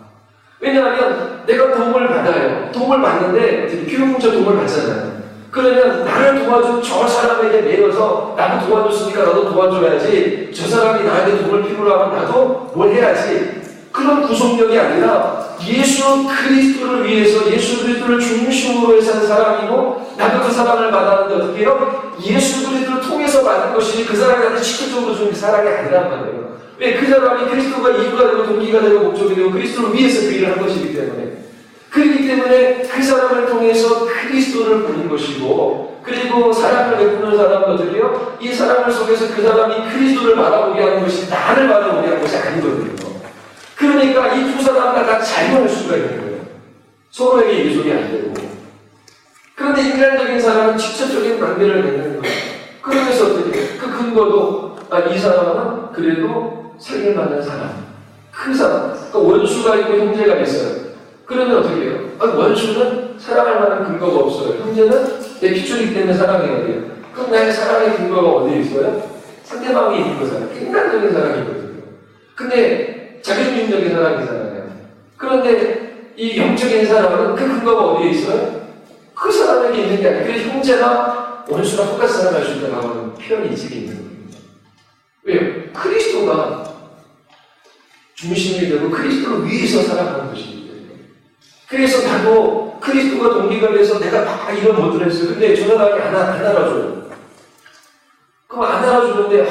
왜냐하면 내가 도움을 받아요. 도움을 받는데 교육공짜 도움을 받잖아요. 그러면 나를 도와준 저 사람에게 매여서 나도 도와줬으니까 나도 도와줘야지. 저 사람이 나에게 도움을 필요로 하면 나도 뭘 해야지. 그런 구속력이 아니라 예수 그리스도를 위해서 예수 그리스도를 중심으로 해서 한 사람이고 나도 그 사람을 받았는데 어떻게 해요? 예수 그리스도를 통해서 받은 것이지 그 사람이 나한테 직접적으로 주는 사랑이 아니란 말이에요. 왜? 그 사람이 그리스도가 이유가 되고 동기가 되고 목적이 되고 그리스도를 위해서 그 일을 한 것이기 때문에 그렇기 때문에 그 사람을 통해서 그리스도를 보는 것이고 그리고 사랑을 베푸는 사람은 어떻게 해요? 이 사랑을 속에서 그 사람이 그리스도를 바라보게 하는 것이 나를 바라보게 하는 것이 아니거든요. 그러니까 이 두 사람 다 자유할 수가 있는 거예요. 서로에게 이소리 안 되고. 그런데 인간적인 사람은 직접적인 관계를 맺는 거예요. 그러면서 어떻게 해요? 그 근거도 이 사람은 그래도 살길 받는 사람. 그 사람. 그러니까 원수가 있고 형제가 있어요. 그러면 어떻게 해요? 원수는 사랑할 만한 근거가 없어요. 형제는 내 피줄이기 때문에 사랑해야 돼요. 그럼 나의 사랑의 근거가 어디에 있어요? 상대방이 있는 거잖아요. 인간적인 사랑이거든요. 근데 자기중심적인 사람이잖아요. 그런데 이 영적인 사람은 그 근거가 어디에 있어요? 그 사람에게 있는 게 아니라 그래서 형제나 원수랑 똑같이 살아갈 수 있다고 하는 표현이 이 책에 있는 겁니다. 왜요? 그리스도가 중심이 되고 그리스도를 위해서 살아가는 것이기 때문에 그래서 나도 그리스도가 동기가 돼서 내가 막 이런 모드를 했어요. 근데 저 사람이 안 알아줘요. 그럼 안 알아주는데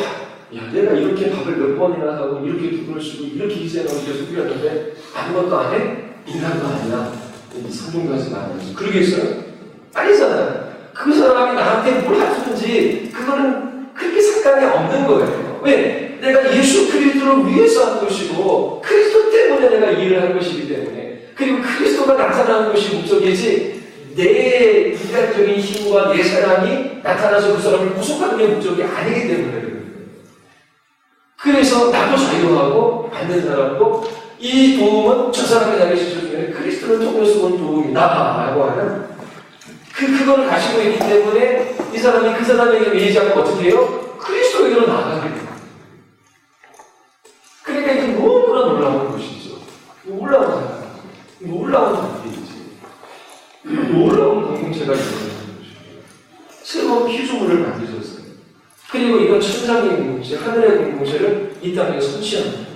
야, 내가 이렇게 밥을 몇 번이나 사고 이렇게 돈을 쓰고 이렇게 희생하고 이렇게 소비하는데 아무것도 안 해? 인간도 아니야. 상종까지 말하면서 그러겠어요? 아니잖아요. 그 사람이 나한테 뭘 해주는지 그거는 그렇게 상관이 없는 거예요. 왜? 내가 예수 그리스도를 위해서 한 것이고 그리스도 때문에 내가 일을 한 것이기 때문에 그리고 그리스도가 나타나는 것이 목적이지 내 인간적인 힘과 내 사랑이 나타나서 그 사람을 구속하는 게 목적이 아니기 때문에 그래서 나도 자유하고 받는 사람도 이 도움은 저 사람의 자기 시절 중에 그리스도를 통해서 온 도움이다 라고 하는 그걸 가지고 있기 때문에 이 사람이 그 사람에게 매이지않고 어떻게 해요? 그리스도에게로 나아가게 돼요. 그러니까 이게 너무나 놀라운 것이죠. 놀라운 사람, 놀라운 관계이지. 놀라운 공동체가 있는 것이죠. 새로운 피조물을 만드셨어요. 그리고 이건 천상의 공동체, 하늘의 공동체를 이 땅에 선취합니다.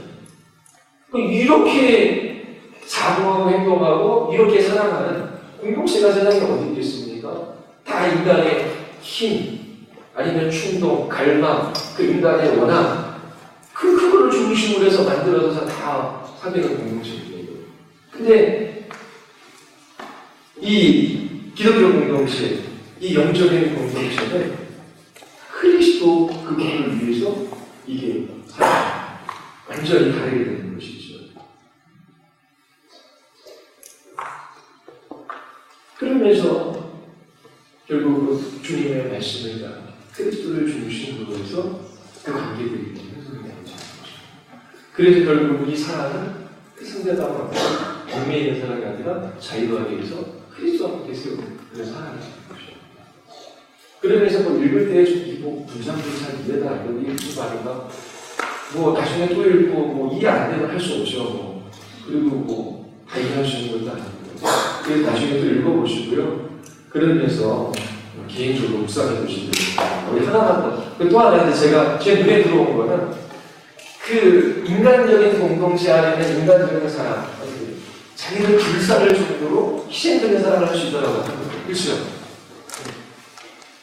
이렇게 사고하고 행동하고 이렇게 사랑하는 공동체가 세상에 어디 있겠습니까? 다 인간의 힘, 아니면 충동, 갈망, 그 인간의 원함, 그거를 중심으로 해서 만들어서 다 사귀는 공동체입니다. 근데 이 기독교 공동체, 이 영적인 공동체는 그리스도 그분을 위해서 이게 완전히 다르게 되는 것이죠. 그러면서 결국 그 주님의 말씀을 다 그리스도를 중심으로 해서 그 관계들이 형성이 되는 것입니다. 그래서 결국 이 사랑은 그 상대방을 얽매여 있는 사랑이 아니라 자유하게 해서 그리스도와 함께 세우는 그런 사랑이 되는 것입니다. 그러면서 뭐 읽을 때 이 분상도 잘 이해가 안 되고 이게 무슨 말인가? 뭐 나중에 또 읽고 뭐 이해 안 되면 할 수 없죠. 뭐. 그리고 뭐 다 이해할 수 있는 것도 아니고. 그래서 나중에 또 읽어보시고요. 그런 의미에서 개인적으로 묵상해 보시면 우리 하나만 더. 또 하나 제가 제 눈에 들어온 거는 그 인간적인 공동체 안에 있는 인간적인 사람, 자기를 불사를 정도로 희생적인 사랑을 할 수 있다고 하는 거예요. 그렇죠?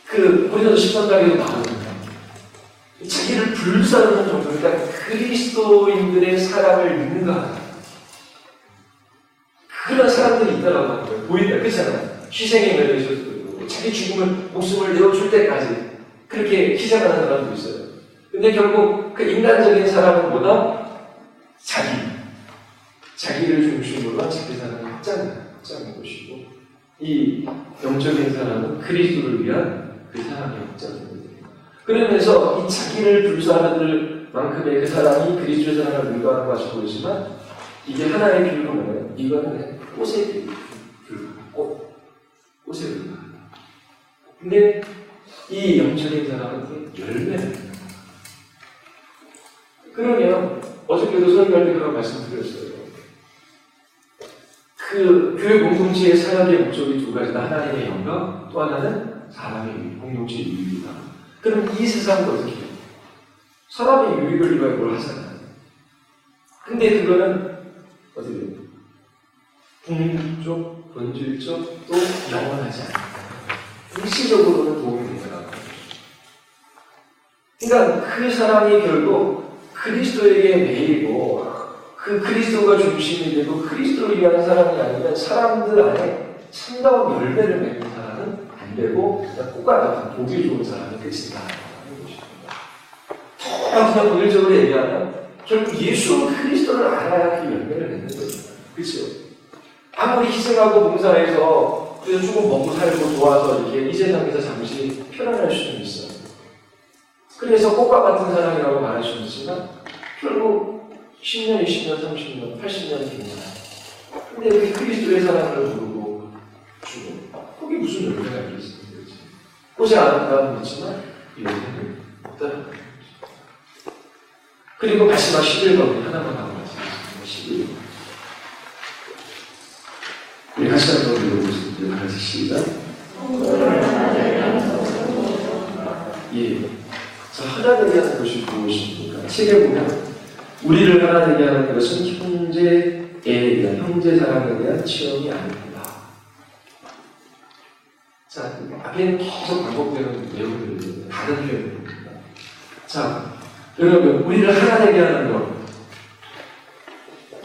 그 고린도서 10장에도 나오거든요. 자기를 불사르는 정도, 그러니까 그리스도인들의 사랑을 믿는가. 그런 사람들이 있다고 하는 거예요. 보인다. 그렇잖아요. 희생에 매여있어도 자기 죽음을, 목숨을 내어줄 때까지 그렇게 희생하는 사람도 있어요. 근데 결국 그 인간적인 사람은 뭐다? 자기를 중심으로 한 자기 사랑을 확장하는 것이고, 이 영적인 사람은 그리스도를 위한 그 사랑의 확장인 거예요. 그러면서 이 자기를 불사하는 만큼의 그 사랑이 그리스도의 사랑을 능가하는 것이 보이지만, 이게 하나의 비유로 뭐예요? 이거는 꽃의 비유. 꽃의 비유. 근데 이 영적인 사람은 열매를. 그러면 어저께도 설교할 때 그런 말씀 드렸어요. 그 교회 공동체의 사역의 목적이 두 가지다. 하나님의 영광, 또 하나는 사람의 유익, 공동체의 유익이다. 그럼 이 세상은 어떻게 해요? 사람의 유익을 위하여 뭘 하잖아요. 근데 그거는 어떻게 해요? 궁극적, 본질적, 또 영원하지 않아요. 일시적으로는 도움이 되더라고요. 그러니까 그 사랑이 결국 그리스도에게 매이고, 그 그리스도가 중심이 되고 그리스도를 위한 사랑이 아니면 사람들 안에 참다운 열매를 맺는 사람은 안 되고 그냥 꽃과 같은 보기 좋은 사람이 끝이다 하는 것입니다. 더 그냥 본질적으로 얘기하면 결국 예수 그리스도를 알아야 그 열매를 맺는 것입니다. 그렇죠? 아무리 희생하고 봉사해서 그래서 조금 먹고 살고 좋아서 이렇게 이 세상에서 잠시 편안할 수는 있어요. 그래서 꽃과 같은 사랑이라고 말할 수는 있지만 결국 10년, 20년, 30년, 80년이 됩니다. 근데 그 그리스도의 사랑을 모르고 주고 거기 무슨 열매가 있겠습니까? 꽃이 아름다움은 있지만 열매는 없다는 거예요. 그리고 마지막 11번 하나만 하고 말씀드리겠습니다. 11번. 우리 같이 한번 읽어보겠습니다. 같이 시작. 예. 자, 하나 되게 하는 것이 무엇입니까? 책에 보면 우리를 하나 되게 하는 것은 형제에 대한, 형제 사랑에 대한 체험이 아닙니다. 자, 앞에는 계속 반복되는 내용들이 다른 표현입니다. 자, 여러분, 우리를 하나 되게 하는 것.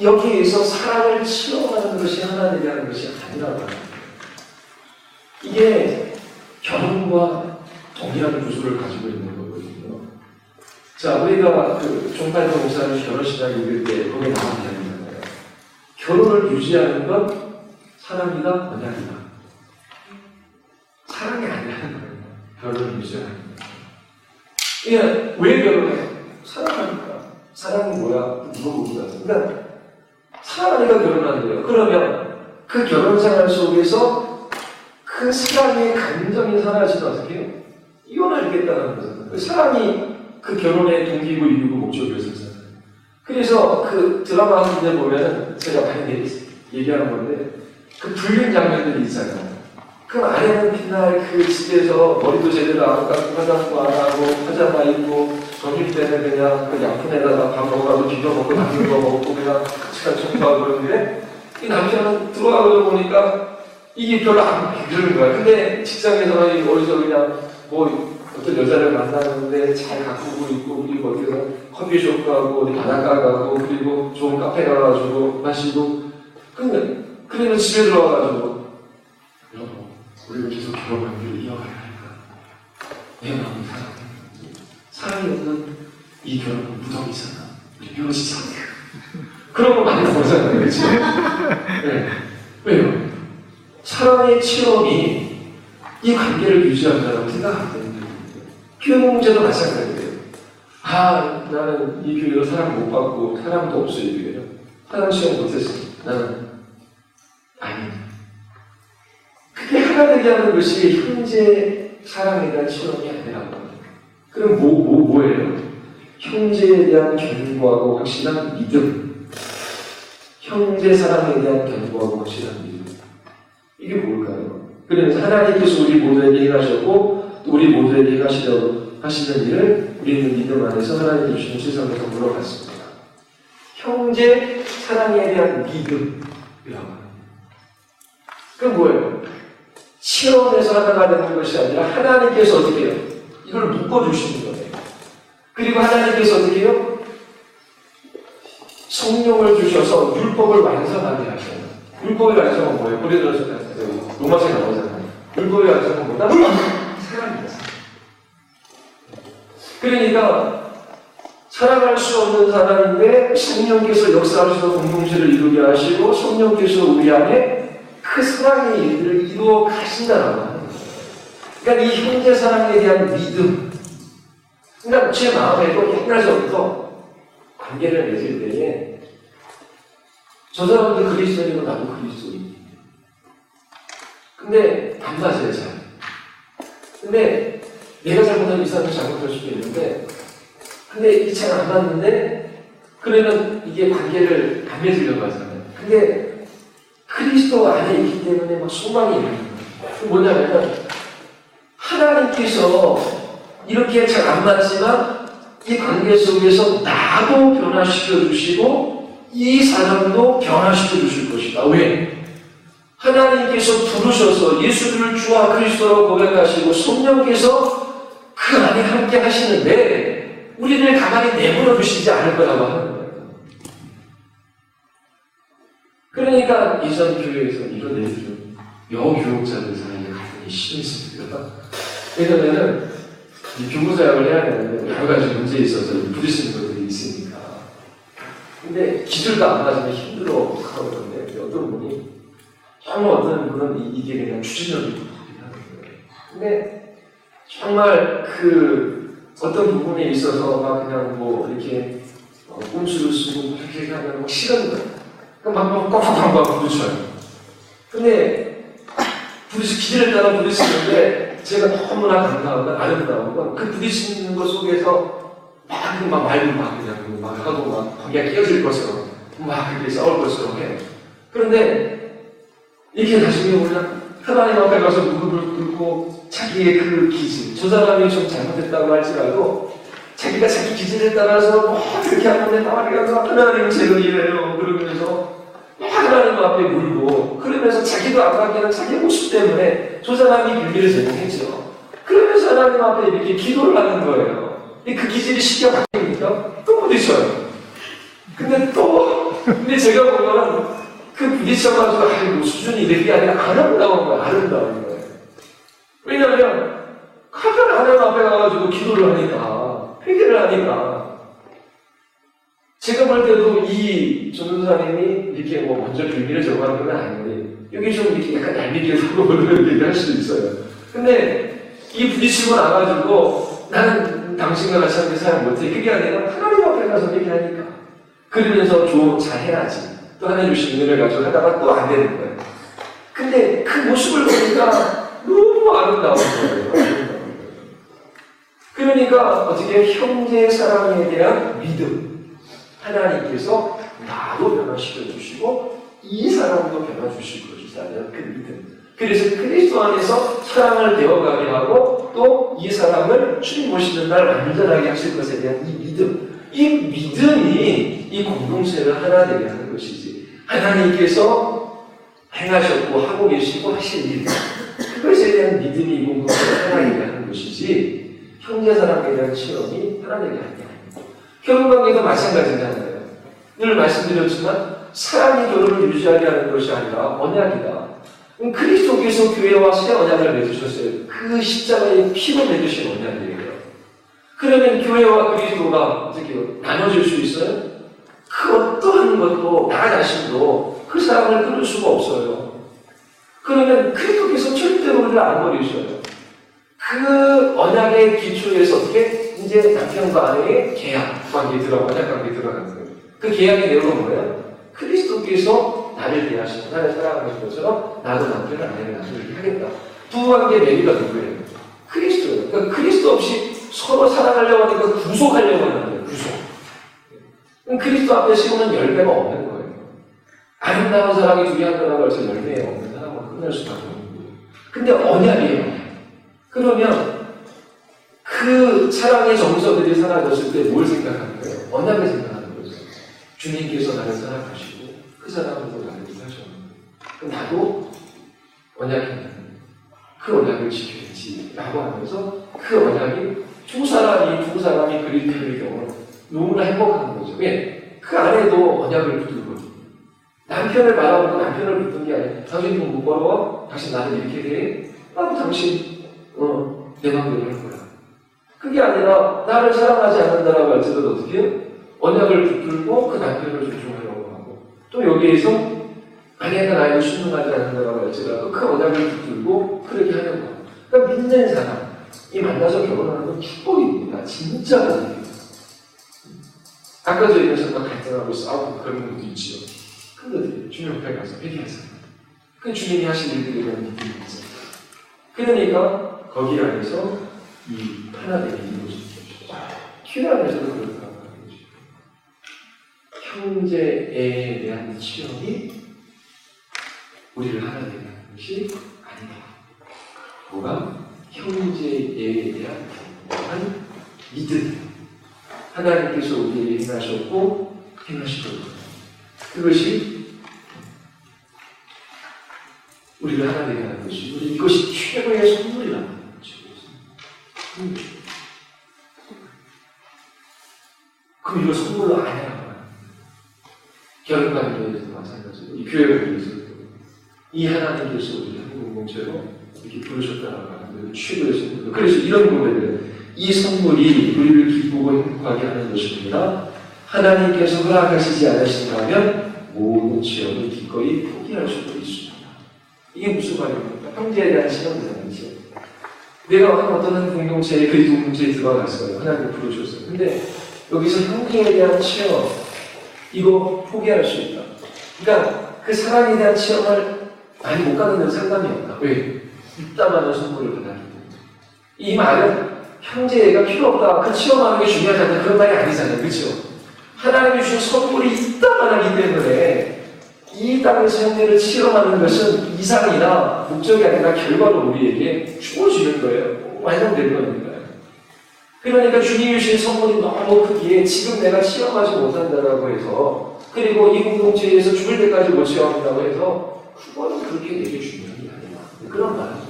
여기에서 사랑을 체험하는 것이 하나 되게 하는 것이 아니라고 합니다. 이게 결혼과 동일한 구조를 가지고 있는 거거든요. 자, 우리가 그 종팔도 목사님 결혼식장 읽을 때 거기에 나온 이야기잖아요. 결혼을 유지하는 건 사랑이다, 언약이다. 사랑이 아니라는 거예요. 결혼을 유지하는 거. 그냥 왜 결혼해? 사랑하니까. 사랑은 뭐야? 물어보기가. 그러니까 사랑하니까 결혼하는 거예요. 그러면 그 결혼 생활 속에서 그 사랑의 감정이 사라지면 어떻게 해요? 이혼하겠다는 거잖아요. 그 사랑이 그 결혼의 동기고 이유고 목적이었었잖아요. 그래서 그 드라마 같은 데 보면은 제가 많이 얘기하는 건데 그 불륜 장면들이 있잖아요. 그 아내는 맨날 그 집에서 머리도 제대로 안 깎고 화장도 안 하고 파자마 입고 점심 때는 그냥 그 양푼에다가 밥 먹어가지고 비벼 먹고 남는 거 먹고 그냥 시간 청소하고 그러는데 이 남편은 들어가고 보니까 이게 별로 안 그러는 거야. 근데 직장에서 어디서 그냥 뭐 어떤 여자를 만나는데 잘 가꾸고 있고 그리고 어디서 커피숍 가고 어디 바닷가 가고 그리고 좋은 카페 가가지고 마시고 그러면 집에 들어와가지고 여보 우리가 계속 결혼 관계를 이어가야 할까? 내 마음이 사랑이 없는 이 결혼은 무덤이잖아. 우리 헤어지자. 그런 거 많이 보잖아요. 그치? 네. 왜요? 사랑의 체험이 이 관계를 유지한다고 생각하기 때문에 교회 문제도 마찬가지예요. 아, 나는 이 교회로 사랑 못 받고 사랑도 없어 이 교회로. 사랑 체험 못했어. 나는 아니. 그게 하나 되게 하는 것이 형제 사랑에 대한 체험이 아니라고 합니다. 그럼 뭐예요? 형제에 대한 견고하고 확실한 믿음. 형제 사랑에 대한 견고하고 확실한 믿음. 이게 뭘까요? 그러면서 하나님께서 우리 모두에게 행하셨고 또 우리 모두에게 행하시려고 하시는 일을 우리는 믿음 안에서 하나님이 주신 세상에서 물어봤습니다. 형제 사랑에 대한 믿음이라고 합니다. 그건 뭐예요? 체험에서 하나가 되는 것이 아니라 하나님께서 어떻게 해요? 이걸 묶어주시는 거예요. 그리고 하나님께서 어떻게 해요? 성령을 주셔서 율법을 완성하게 하셔요. 율법의 완성은 뭐예요? 고린도서 로마서에 나오잖아요. 율법의 완성은 뭐다? 사랑입니다. 그러니까 사랑할 수 없는 사람인데 성령께서 역사하셔서 공동체를 이루게 하시고 성령께서 우리 안에 그 사랑의 일들을 이루어 가신다라고 하는 거예요. 그러니까 이 형제 사랑에 대한 믿음. 그러니까 제 마음에도 옛날서부터 관계를 맺을 때에 저 사람도 그리스도인이고 나도 그리스도인. 근데 안 맞아요, 잘. 근데 내가 잘못하면 이 사람이 잘못할 수도 있는데 근데 이 잘 안 맞는데 그러면 이게 관계를 안 맺으려고 하잖아요. 근데 그리스도 안에 있기 때문에 막 소망이 있는 거예요. 뭐냐면 하나님께서 이렇게 잘 안 맞지만 이 관계 속에서 나도 변화시켜 주시고 이 사람도 변화시켜 주실 것이다. 왜? 하나님께서 부르셔서 예수를 주와 그리스도로 고백하시고 성령께서 그 안에 함께 하시는데 우리를 가만히 내버려 두시지 않을 거라고 하는 거예요. 그러니까 이전 교회에서 이런 얘기를 여교육자들 사이에 가만히 심했습니다. 왜냐면은 이 교무사역을 해야 되는데 여러 가지 문제에 있어서 부딪히는 것들이 있으니까. 근데 기술도 안 맞으면 힘들어 하거든요. 어떤 분이 정말 어떤 분은 이게 그냥 추진력이 하는 거예요. 근데 정말 그 어떤 부분에 있어서 막 그냥 뭐 이렇게 꼼수를 쓰고 이렇게 하면 막 싫은 거예요. 막 꽉꽉꽉 부딪혀요. 근데 기질에 따라 부딪히는데 제가 너무나 감사하고 아름다운 건 그 부딪히는 것 속에서 막 말도 막 그냥 막 하고 막 관계가 깨어질 것처럼 막 그렇게 싸울 것처럼 해요. 그런데 이렇게 나중에 우리가 하나님 앞에 가서 무릎을 꿇고 자기의 그 기질, 저 사람이 좀 잘못했다고 할지라도 자기가 자기 기질에 따라서 뭐 그렇게 하는데 나와서 하나님 제가 이래요 그러면서 하나님 앞에 물고 그러면서 자기도 안 바뀌는 자기 모습 때문에 저 사람이 빌미를 제공했죠. 그러면서 하나님 앞에 이렇게 기도를 하는 거예요. 그 기질이 쉽게 바뀌니까 또 부딪혀요. 근데 제가 보면 그 부딪혀가지고 아이고 수준이 이렇게 아니라 아름다운 거예요. 아름다운 거예요. 왜냐하면 하나님 하나님 앞에 가가지고 기도를 하니까 회개를 하니까 제가 볼 때도 이 전도사님이 이렇게 뭐 먼저 빌미를 제공하는 건 아닌데 여기 좀 이렇게 약간 얄밉게 이렇게 할 수도 있어요. 근데 이 부딪히고 나가지고 나는 당신과 같이 함께 사용 못해. 그게 아니라 하나님 앞에 가서 얘기하니까 그러면서 좀 잘해야지. 또 하나님 주신 은혜를 가지고 하다가 또 안 되는 거예요. 근데 그 모습을 보니까 너무 아름다운 거예요. 그러니까 어떻게 형제의 사랑에 대한 믿음. 하나님께서 나도 변화시켜 주시고 이 사람도 변화 주실 것이라는 그 믿음. 그래서 그리스도 안에서 사랑을 배워가게 하고 또 이 사람을 주님 오시는 날 완전하게 하실 것에 대한 이 믿음. 이 믿음이 이 공동체를 하나 되게 하는 것이지. 하나님께서 행하셨고 하고 계시고 하실 일. 그것에 대한 믿음이 이 공동체를 하나 되게 하는 것이지. 형제 사랑에 대한 체험이 하나 되게 하는 게 아닙니다. 결혼관계도 마찬가지잖아요. 늘 말씀드렸지만 사랑이 결혼을 유지하게 하는 것이 아니라 언약이다. 그리스도께서 교회와 새 언약을 맺으셨어요. 그 십자가의 피로 맺으신 언약이에요. 그러면 교회와 그리스도가 어떻게 나눠질 수 있어요? 그 어떠한 것도 나 자신도 그 사랑을 끊을 수가 없어요. 그러면 그리스도께서 절대로 우리를 안 버리셔요. 그 언약의 기초에서 어떻게 이제 남편과 아내의 계약 관계 언약 관계 들어가는 거예요. 그 계약의 내용은 뭐예요? 그리스도께서 나를 대하시고 나를 사랑하는 것처럼 나도 남편을 아내를 나를 하겠다. 부부관계 매니가 누구예요? 그리스도예요. 그러니까 그리스도 없이 서로 사랑하려고 하니까 구속하려고 하는 거예요. 구속. 그리스도 앞에 세우는 열매가 없는 거예요. 아름다운 사랑이 중요한 거라고 해서 열매가 없는 사람은 끝날 수밖에 없는 거예요. 근데 언약이에요. 그러면 그 사랑의 정서들이 사라졌을 때 뭘 생각하는 거예요? 언약을 생각하는 거죠. 주님께서 나를 사랑하시고 그 사랑으로 나를 하셨는데 그럼 나도 언약했는데 그 언약을 지켜야지 라고 하면서 그 언약이 두 사람이 그리스도의 경우 너무나 행복한 거죠. 왜? 그 안에도 언약을 붙들고 남편을 바라보고 남편을 붙든 게 아니라 당신 돈 못 벌어? 당신 나를 이렇게 돼? 나도 당신 내 마음대로 할 거야. 그게 아니라 나를 사랑하지 않는다라고 할지라도 어떻게 해요? 언약을 붙들고 그 남편을 존중하려고 하고 또 여기에서 아내가 나에게 순종하지 않는다라고 할지라도 그 언약을 붙들고 그렇게 하려고 하고 그러니까 믿는 사람이 만나서 결혼하는 건 축복입니다. 진짜 복이에요. 아까도 얘기해서 막 갈등하고 싸우고 그런 것도 있지요. 근데 주님 옆에 가서 회개하세요. 그 주님이 하신 일들에 대한 믿음이 있어요. 그러니까 거기 안에서 이 하나님의 이루어진 것이죠. 교회 안에서도 그렇다고 하는 거죠. 형제에 대한 치욕이 우리를 하나 되게 하는 것이 아니다. 뭐가? 형제에 대한 경고한 믿음. 하나님께서 우리에게 행하셨고 행하시거든요. 그것이 우리를 하나 되게 하는 것이고 이것이 최고의 선물이라는 거죠. 그럼 이걸 선물로 안 해요. 결혼관계에서도 마찬가지고 이 교회관계에서도 이 하나님께서 우리를 한 공동체로 이렇게 부르셨다는 하는 최고의 선물. 그래서 이런 고백을 이 선물이 우리를 기쁘고 행복하게 하는 것입니다. 하나님께서 허락하시지 않으신다면 모든 지역을 기꺼이 포기할 수도 있습니다. 이게 무슨 말입니까? 형제에 대한 신앙이잖아요. 내가 어떤 한 공동체에 그리스도 공동체에 들어갔어요. 하나님 부르셨어요. 근데 여기서 형제에 대한 체험 이거 포기할 수 있다. 그러니까 그 사랑에 대한 체험을 많이 못 가는 데는 상관이 없다. 왜? 있다마는 선물을 받았기 때문에. 이 말은 형제가 필요 없다. 그 체험하는 게 중요하지 않다. 그런 말이 아니잖아요. 그렇죠? 하나님이 주신 선물이 있다만 하기 때문에 이 땅에서 형제를 체험하는 것은 이상이나 목적이 아니라 결과로 우리에게 주어지는 거예요. 완성될 겁니다. 그러니까 주님이 주신 선물이 너무 크기에 지금 내가 체험하지 못한다고 해서 그리고 이 공동체에서 죽을 때까지 못 체험한다고 해서 그거는 그렇게 내게 중요한 게 아니라 그런 말이죠.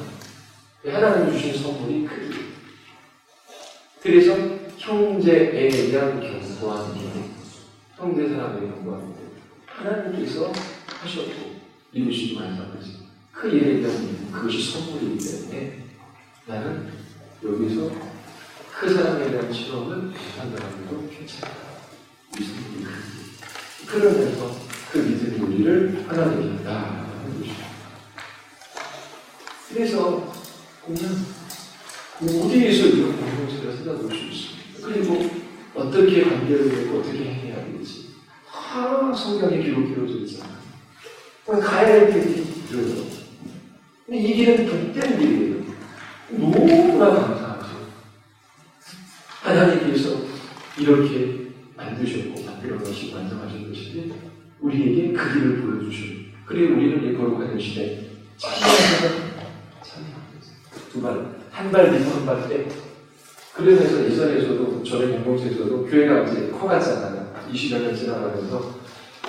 하나님이 주신 선물이 크기. 그래서 형제에 대한 경고하는 게 형제 사람의 경고하는 게 하나님께서 하셨고 이루시고 완성하신 그 일에 대한 믿음, 그것이 선물이기 때문에 나는 여기서 그 사람에 대한 실험을 못한다고 괜찮다. 이 선물이 크기. 그러면서 그 믿음이 우리를 하나님께 한다는 것이죠. 그래서 그냥 어디에서 이런 공동체를 찾아볼 수 있습니다. 그리고 어떻게 관계를 맺고 어떻게 행해야 되지? 성경에 기록되어져 있잖아요. 가야 할 길이 길어요. 근데 이 길은 복된 길이에요. 너무나 감사하죠. 하나님께서 이렇게 만드셨고 만들어가시고 완성하신 것인데 우리에게 그 길을 보여주시고 그리고 우리는 이 거룩한 시대에 참여하는 두 발, 한 발 뒤로 한 발 빼. 그러면서 이전에서도 저희 공동체에서도 교회가 이제 커갔잖아요. 20여 년 지나가면서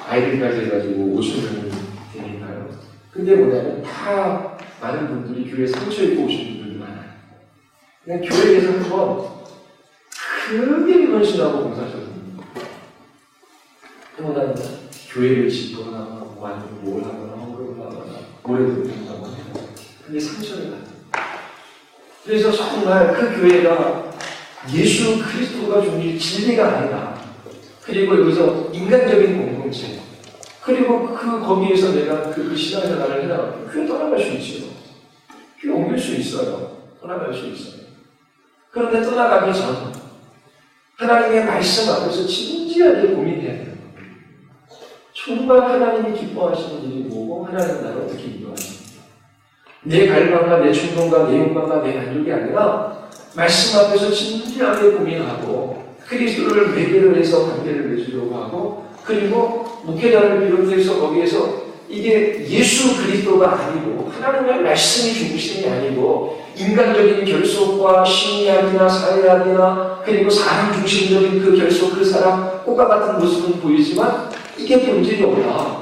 아이들까지 해가지고 50명이 되니까요. 근데 뭐냐면 다 많은 분들이 교회 상처 입고 오신 분들도 많아요. 그냥 교회에서 한번 크게 헌신하고 봉사하셨습니다. 그보다는 교회를 짓거나 뭐 아니면 뭘 하거나 헌금을 하거나 뭐래도 된다고 해요. 근데 상처를 받아요. 그래서 정말 그 교회가 예수 그리스도가 주는 진리가 아니다. 그리고 여기서 인간적인 공동체. 그리고 거기에서 내가 그 신앙생활을 해나가면 교회 떠나갈 수 있죠. 교회 옮길 수 있어요. 떠나갈 수 있어요. 그런데 떠나가기 전 하나님의 말씀 앞에서 진지하게 고민해야 돼요. 정말 하나님이 기뻐하시는 일이 뭐고 하나님 나를 어떻게 인도하시는가. 내 갈망과 내 충동과 내 욕망과 내 만족이 아니라 말씀 앞에서 진지하게 고민하고 그리스도를 매개를 해서 관계를 맺으려고 하고 그리고 목회자를 비롯해서 거기에서 이게 예수 그리스도가 아니고 하나님의 말씀이 중심이 아니고 인간적인 결속과 심리학이나 사회학이나 그리고 사람 중심적인 그 결속, 그 사람 꽃과 같은 모습은 보이지만 이게 본질이 없다.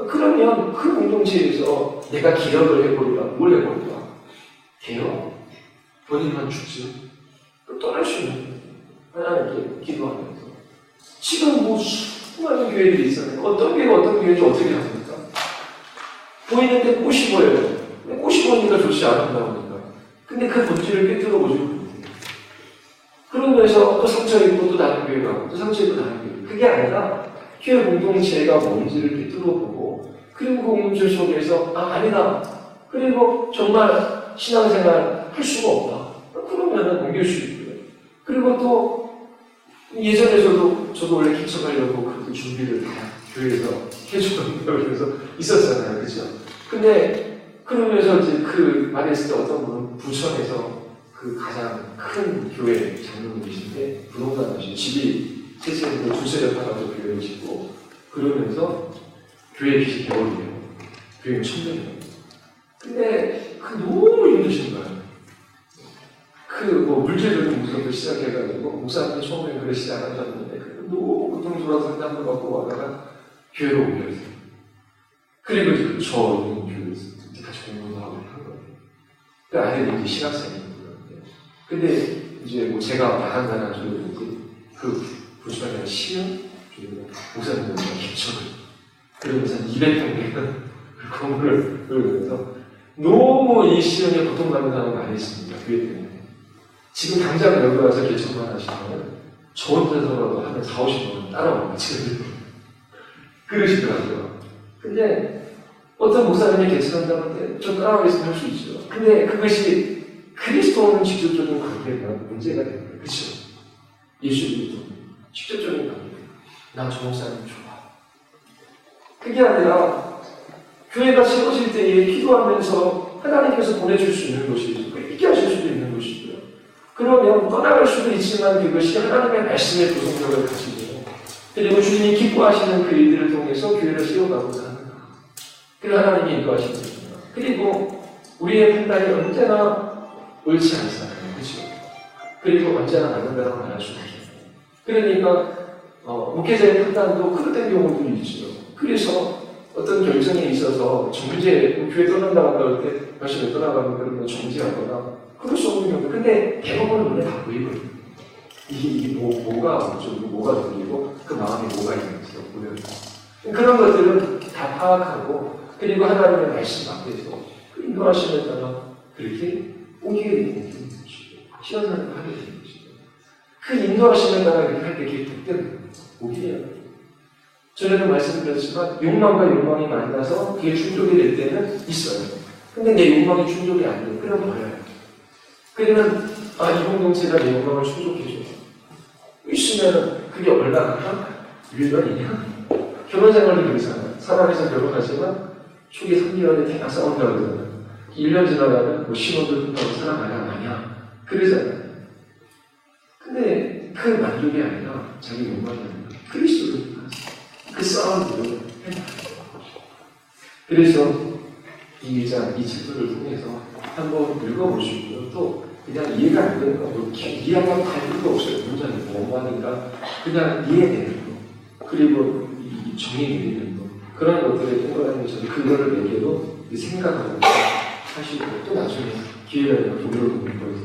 그러면 그 공동체에서 내가 기억을 해보리라. 뭘 해보리라? 돼요. 본인만 죽지. 떠날 수 있는 하나님께 기도하면서 지금 뭐 수많은 교회들이 있잖아요. 어떤 교회인지 어떻게 합니까? 보이는데 꽃이 보여요. 꽃이 보니까 좋지 아름다우니까. 근데 그 본질을 꿰뚫어 보지 못해요. 그러면서 또 상처 입고 또 다른 교회 가고 또 상처 입고 다른 교회. 그게 아니라 교회 공동체가 뭔지를 꿰뚫어 보고 그리고 그 공동체 속에서 아니다. 그리고 정말 신앙생활 할 수가 없다. 그러면은 옮길 수 있고요. 그리고 또 예전에서도 저도 원래 개척하려고 그렇게 준비를 다 교회에서 해주던데요. 그래서 있었잖아요. 그죠? 근데 그러면서 이제 그 말했을 때 어떤 분은 부천에서 그 가장 큰 교회 장로님이신데 부동산 하시고 집이 세 채인데 두 채를 팔아서 교회를 짓고 그러면서 교회 빚이 100억이에요. 교회 1,000명이에요. 근데 그 너무 힘드신 거예요. 물질적인 목적도 시작해가지고 목사님이 처음에 그걸 시작하셨는데 너무 고통스러워서 상담을 받고 와다가 교회로 옮겼어요. 그리고 이제 저 교회에서 같이 공부도 하고 한 거예요. 그 아이들이 이제 신학생이거든요. 근데 이제 뭐 제가 나간다는 소리도 이제 그 부천에 시흥 그리고 목사님들 개척을 그러면서 200평 건물을 그러면서 너무 이 시흥에 고통받는 사람이 많이 있습니다. 교회 때문에. 지금 당장 여기 와서 개척만 하시면 저 혼자서라도 하면 40, 50만 원 따라와요. 지금 그러시더라고요. 근데 어떤 목사님이 개척한다는데 저 따라가겠으면 할 수 있죠. 근데 그것이 그리스도와는 직접적인 관계가 문제가 되는 거예요. 그렇죠? 예수 그리스도 직접적인 관계. 나 저 목사님 좋아. 그게 아니라 교회가 세워질 때에 기도하면서 하나님께서 보내줄 수 있는 것이 있게 하실 수도 있는 것이고요. 그러면 떠나갈 수도 있지만 그것이 하나님의 말씀의 구속력을 가지고 그리고 주님이 기뻐하시는 그 일들을 통해서 교회를 세워가고자 합니다. 그래서 하나님이 인도하시는 겁니다. 그리고 우리의 판단이 언제나 옳지 않잖아요. 그렇죠? 그리고 언제나 맞는다고 말할 수 없어요. 그러니까 목회자의 판단도 그릇된 경우들이 있죠. 그래서 어떤 결정에 있어서 정죄, 교회 떠난다고 할 때 사실 떠나가면 그러면 정죄하거나 그럴 수 없는 경우. 근데 대부분 눈에 다 보이거든요. 이게 뭐가 어쩌고 뭐가 들리고 그 마음에 뭐가 있는지 보여요. 그런 것들은 다 파악하고 그리고 하나님의 말씀 앞에서 그 인도하심에 따라 그렇게 오게 되는 것이고 시간을 하게 되는 것이고 그 인도하심에 따라 그렇게 할 때 그때는 오게 돼요. 전에도 말씀드렸지만 욕망과 욕망이 만나서 그게 충족이 될 때는 있어요. 근데 내 욕망이 충족이 안 돼요. 그럼 버려요. 그러면 이 공동체가 내 욕망을 충족해줘. 있으면 그게 얼마나 유연이냐? 결혼생활도 그렇잖아요. 사람에서 결혼하지만 초기 3개월에 대강 싸운다고 그러잖아요. 1년 지나가면 신혼도 끝나고 사람 아니야. 그러잖아요. 근데 그 만족이 아니라 자기 욕망이 아니라 그리스도를 그 싸움을 해나가는 그래서 이 책들을 통해서 한번 읽어보시고요. 또 그냥 이해가 안 되는 거, 이해하면 할 필요가 없어요. 문장이 뭐하니까 그냥 이해되는 거, 그리고 이 정의 내리는 거, 그런 것들에 동그라미 저는 그거를 내게도 생각하고 하시고 또 나중에 기회가 되면 독일어 공부해서